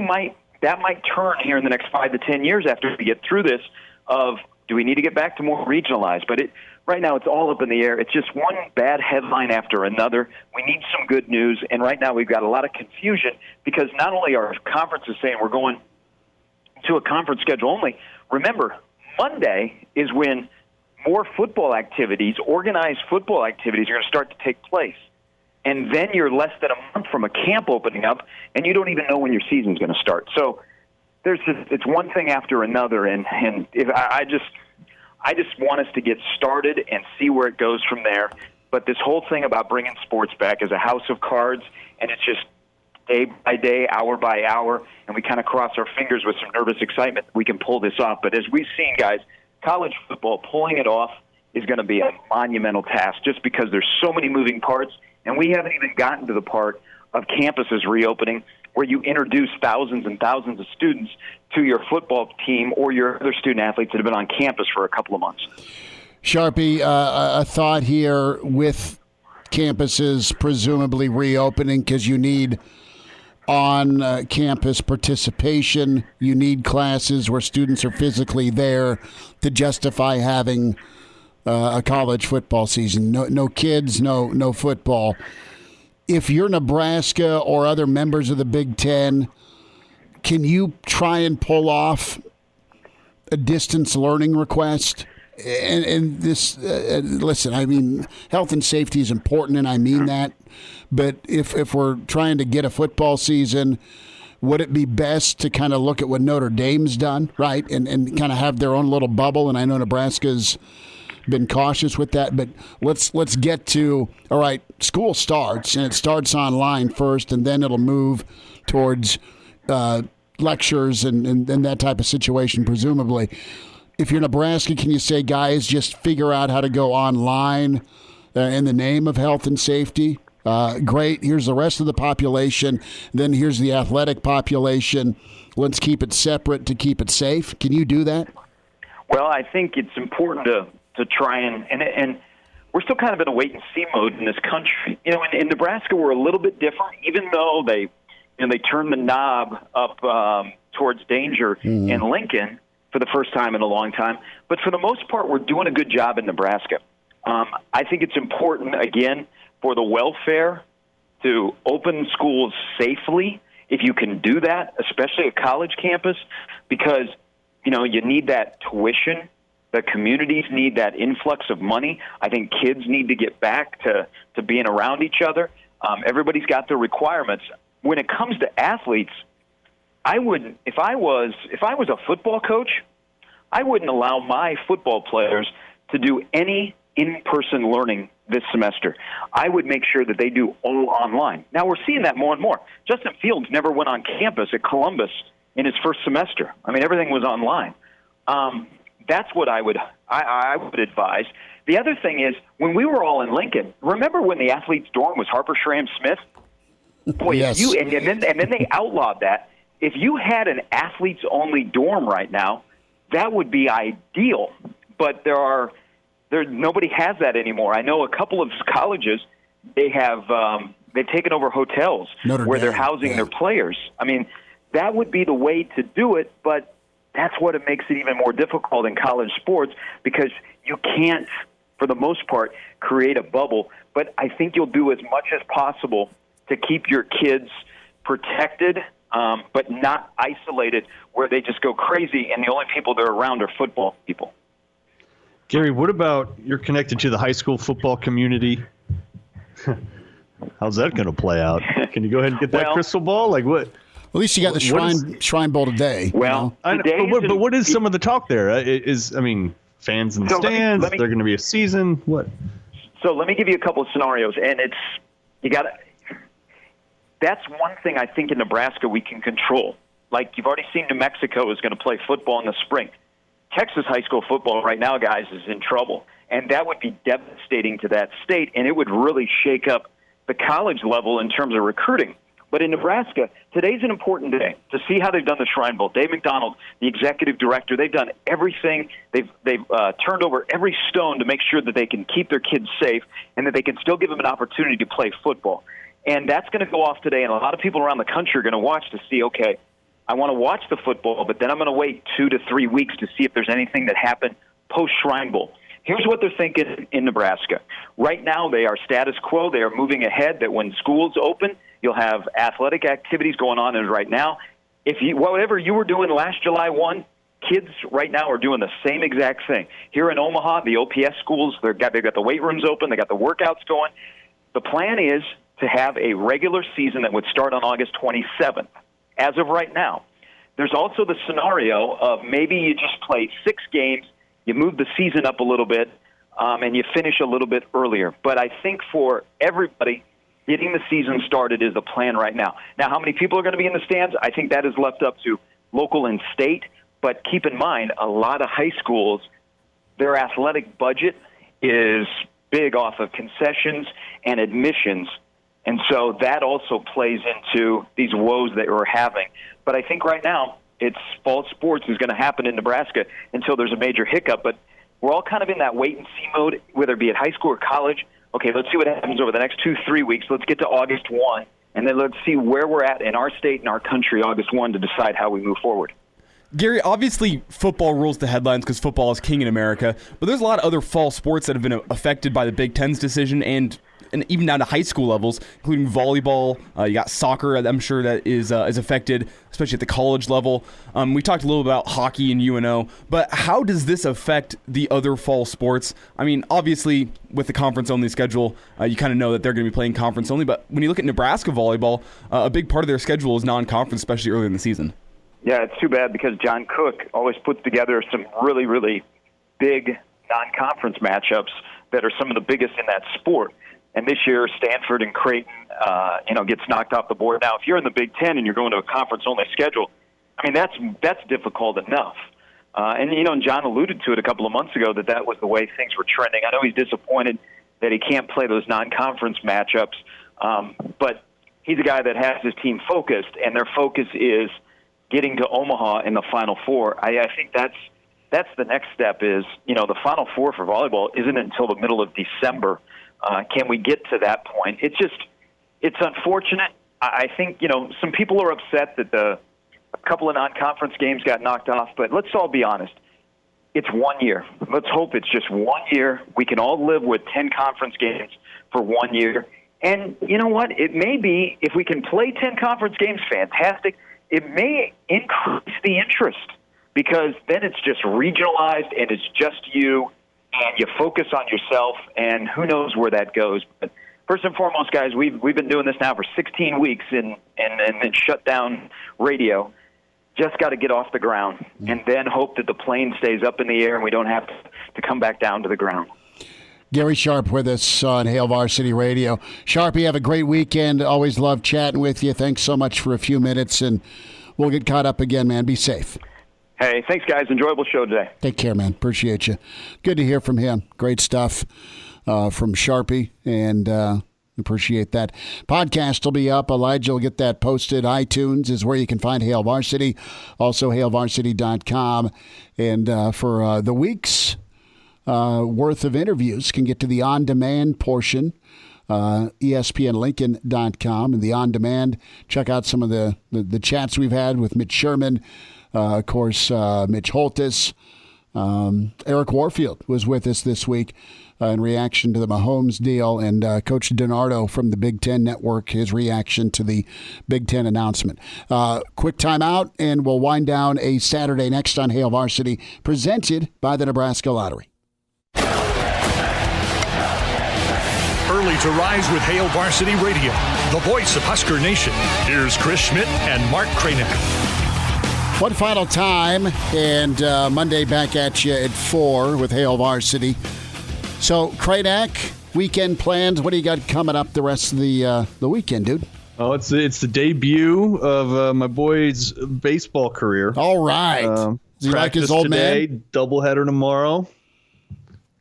that might turn here in the next 5 to 10 years after we get through this of, do we need to get back to more regionalized? But right now it's all up in the air. It's just one bad headline after another. We need some good news. And right now we've got a lot of confusion because not only are conferences saying we're going to a conference schedule only, remember, Monday is when more football activities, organized football activities, are going to start to take place. And then you're less than a month from a camp opening up, and you don't even know when your season's going to start. So it's one thing after another, and if I just want us to get started and see where it goes from there. But this whole thing about bringing sports back is a house of cards, and it's just day by day, hour by hour, and we kind of cross our fingers with some nervous excitement that we can pull this off. But as we've seen, guys, college football, pulling it off is going to be a monumental task just because there's so many moving parts, and we haven't even gotten to the part of campuses reopening where you introduce thousands and thousands of students to your football team or your other student athletes that have been on campus for a couple of months. Sharpie, a thought here with campuses presumably reopening because you need on campus participation. You need classes where students are physically there to justify having a college football season. No kids, no football. If you're Nebraska or other members of the Big Ten, can you try and pull off a distance learning request? And this, listen, I mean, health and safety is important, and I mean that. But if we're trying to get a football season, would it be best to kind of look at what Notre Dame's done, right, and kind of have their own little bubble? And I know Nebraska's been cautious with that, but let's get to, all right, school starts, and it starts online first, and then it'll move towards lectures and that type of situation, presumably. If you're Nebraska, can you say, guys, just figure out how to go online in the name of health and safety? Great. Here's the rest of the population. Then here's the athletic population. Let's keep it separate to keep it safe. Can you do that? Well, I think it's important to try and we're still kind of in a wait and see mode in this country. You know, in Nebraska, we're a little bit different, even though they turned the knob up towards danger in Lincoln for the first time in a long time. But for the most part, we're doing a good job in Nebraska. I think it's important, again, for the welfare to open schools safely, if you can do that, especially a college campus, because, you know, you need that tuition. The communities need that influx of money. I think kids need to get back to being around each other. Everybody's got their requirements. When it comes to athletes, I wouldn't, if I was a football coach, I wouldn't allow my football players to do any in-person learning this semester. I would make sure that they do all online. Now, we're seeing that more and more. Justin Fields never went on campus at Columbus in his first semester. I mean, everything was online. That's what I would advise. The other thing is, when we were all in Lincoln, remember when the athletes' dorm was Harper Schramm Smith? Boy, yes. and then they outlawed that. If you had an athletes-only dorm right now, that would be ideal. But nobody has that anymore. I know a couple of colleges, they've taken over hotels where they're housing their players. I mean, that would be the way to do it, but that's what it makes it even more difficult in college sports, because you can't, for the most part, create a bubble. But I think you'll do as much as possible to keep your kids protected, but not isolated where they just go crazy and the only people they're around are football people. Gary, what about, you're connected to the high school football community? How's that going to play out? Can you go ahead and get that crystal ball? Like what? At least you got the Shrine Bowl today. Well, I know, but what is some of the talk there? Fans in the stands? Is there going to be a season? What? So let me give you a couple of scenarios, and that's one thing I think in Nebraska we can control. Like you've already seen, New Mexico is going to play football in the spring. Texas high school football right now, guys, is in trouble, and that would be devastating to that state, and it would really shake up the college level in terms of recruiting. But in Nebraska, today's an important day to see how they've done the Shrine Bowl. Dave McDonald, the executive director, they've done everything. They've turned over every stone to make sure that they can keep their kids safe and that they can still give them an opportunity to play football. And that's going to go off today, and a lot of people around the country are going to watch to see, okay, I want to watch the football, but then I'm going to wait 2 to 3 weeks to see if there's anything that happened post-Shrine Bowl. Here's what they're thinking in Nebraska. Right now, they are status quo. They are moving ahead that when schools open, you'll have athletic activities going on right now. Whatever you were doing last July 1, kids right now are doing the same exact thing. Here in Omaha, the OPS schools, they've got the weight rooms open. They got the workouts going. The plan is to have a regular season that would start on August 27th. As of right now, there's also the scenario of maybe you just play 6 games, you move the season up a little bit, and you finish a little bit earlier. But I think for everybody, getting the season started is the plan right now. Now, how many people are going to be in the stands? I think that is left up to local and state. But keep in mind, a lot of high schools, their athletic budget is big off of concessions and admissions. And so that also plays into these woes that we're having. But I think right now, it's fall sports is going to happen in Nebraska until there's a major hiccup. But we're all kind of in that wait-and-see mode, whether it be at high school or college. Okay, let's see what happens over the next 2-3 weeks. Let's get to August 1, and then let's see where we're at in our state and our country August 1 to decide how we move forward. Gary, obviously football rules the headlines because football is king in America, but there's a lot of other fall sports that have been affected by the Big Ten's decision and even down to high school levels, including volleyball. You got soccer, I'm sure that is affected, especially at the college level. We talked a little about hockey and UNO, but how does this affect the other fall sports? I mean, obviously, with the conference-only schedule, you kind of know that they're going to be playing conference-only, but when you look at Nebraska volleyball, a big part of their schedule is non-conference, especially early in the season. Yeah, it's too bad because John Cook always puts together some really, really big non-conference matchups that are some of the biggest in that sport. And this year, Stanford and Creighton, gets knocked off the board. Now, if you're in the Big Ten and you're going to a conference-only schedule, I mean, that's difficult enough. And John alluded to it a couple of months ago that was the way things were trending. I know he's disappointed that he can't play those non-conference matchups, but he's a guy that has his team focused, and their focus is getting to Omaha in the Final Four. I think that's the next step is, the Final Four for volleyball isn't until the middle of December. Can we get to that point? It's unfortunate. I think, some people are upset that a couple of non-conference games got knocked off, but let's all be honest. It's 1 year. Let's hope it's just 1 year. We can all live with 10 conference games for 1 year. And you know what? It may be, if we can play 10 conference games, fantastic. It may increase the interest because then it's just regionalized and it's just you. And you focus on yourself, and who knows where that goes. But first and foremost, guys, we've been doing this now for 16 weeks and shut down radio. Just got to get off the ground and then hope that the plane stays up in the air and we don't have to come back down to the ground. Gary Sharp with us on Hail Varsity Radio. Sharp, you have a great weekend. Always love chatting with you. Thanks so much for a few minutes, and we'll get caught up again, man. Be safe. Hey, thanks, guys. Enjoyable show today. Take care, man. Appreciate you. Good to hear from him. Great stuff from Sharpie, and appreciate that. Podcast will be up. Elijah will get that posted. iTunes is where you can find Hail Varsity. Also, hailvarsity.com. And for the week's worth of interviews, can get to the on-demand portion, ESPNLincoln.com. And the on-demand, check out some of the chats we've had with Mitch Sherman. Of course, Mitch Holtis. Eric Warfield was with us this week in reaction to the Mahomes deal, and Coach DiNardo from the Big Ten Network, his reaction to the Big Ten announcement. Quick timeout, and we'll wind down a Saturday next on Hail Varsity, presented by the Nebraska Lottery. Early to rise with Hail Varsity Radio, the voice of Husker Nation. Here's Chris Schmidt and Mark Kranick. One final time, and Monday back at you at 4 with Hail Varsity. So, Kranick, weekend plans. What do you got coming up the rest of the weekend, dude? Oh, it's the debut of my boy's baseball career. All right. Does he like his old today, man? Doubleheader tomorrow.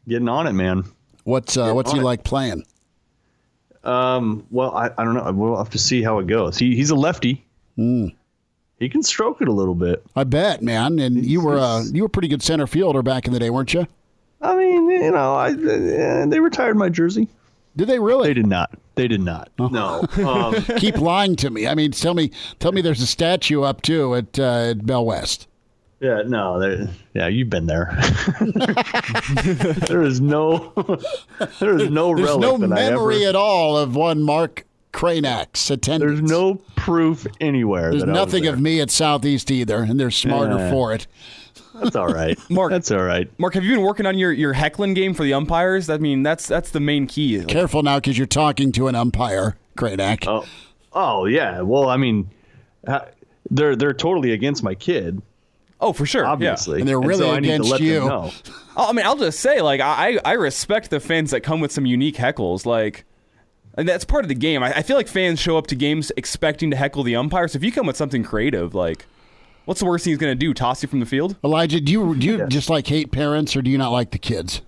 Getting on it, man. What's he like playing? Well, I don't know. We'll have to see how it goes. He's a lefty. He can stroke it a little bit. I bet, man. And you were a pretty good center fielder back in the day, weren't you? I mean, they retired my jersey. Did they really? They did not. Oh. No. Keep lying to me. I mean, tell me there's a statue up too at Bell West. Yeah, no. You've been there. There's no memory at all of one Mark Kranick's attendance. There's no proof anywhere. There's nothing of me at Southeast either, and they're smarter for it. That's all right, Mark. That's all right, Mark. Have you been working on your heckling game for the umpires? I mean, that's the main key. Careful now, because you're talking to an umpire, Kranick. Oh yeah. Well, I mean, they're totally against my kid. Oh, for sure. Obviously. Yeah. And they're really against you. Oh, I mean, I'll just say, like, I respect the fans that come with some unique heckles. Like, and that's part of the game. I feel like fans show up to games expecting to heckle the umpire. So if you come with something creative, like, what's the worst thing he's going to do? Toss you from the field? Elijah, do you just like hate parents, or do you not like the kids?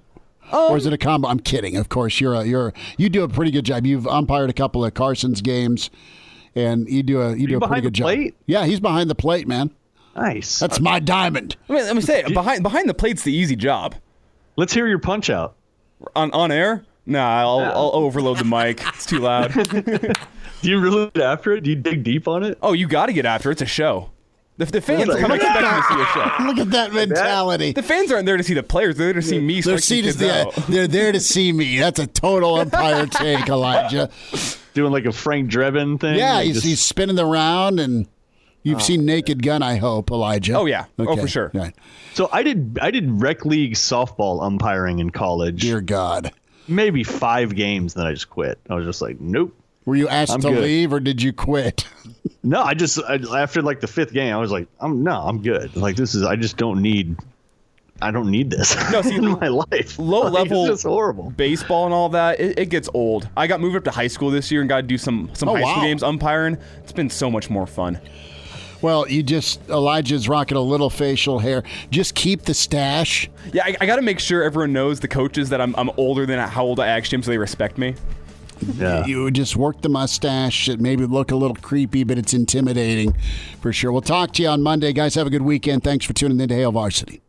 Or is it a combo? I'm kidding. Of course, you do a pretty good job. You've umpired a couple of Carson's games, and you do a pretty good job. Plate? Yeah, he's behind the plate, man. Nice. That's my diamond. I mean, let me say, behind the plate's the easy job. Let's hear your punch out. On air? Nah, I'll overload the mic. It's too loud. Do you really get after it? Do you dig deep on it? Oh, you got to get after it. It's a show. The fans come expecting to see a show. Look at that mentality. The fans aren't there to see the players. They're there to see me. They're there to see me. That's a total umpire take, Elijah. Doing like a Frank Drebin thing? Yeah, he's spinning the round, and you've seen Naked Gun, I hope, Elijah. Oh, yeah. Okay. Oh, for sure. Right. So I did rec league softball umpiring in college. Dear God. Maybe 5 games, then I just quit. I was just like, nope. Were you asked to leave, or did you quit? No, after like the 5th game, I was like, I'm good. Like I don't need this in my life. Low level, it's just horrible. Baseball and all that, it gets old. I got moved up to high school this year and got to do some high school games umpiring. It's been so much more fun. Well, Elijah's rocking a little facial hair. Just keep the stash. Yeah, I got to make sure everyone knows, the coaches, that I'm older than how old I actually am, so they respect me. Yeah. You just work the mustache. It maybe look a little creepy, but it's intimidating for sure. We'll talk to you on Monday. Guys, have a good weekend. Thanks for tuning in to Hail Varsity.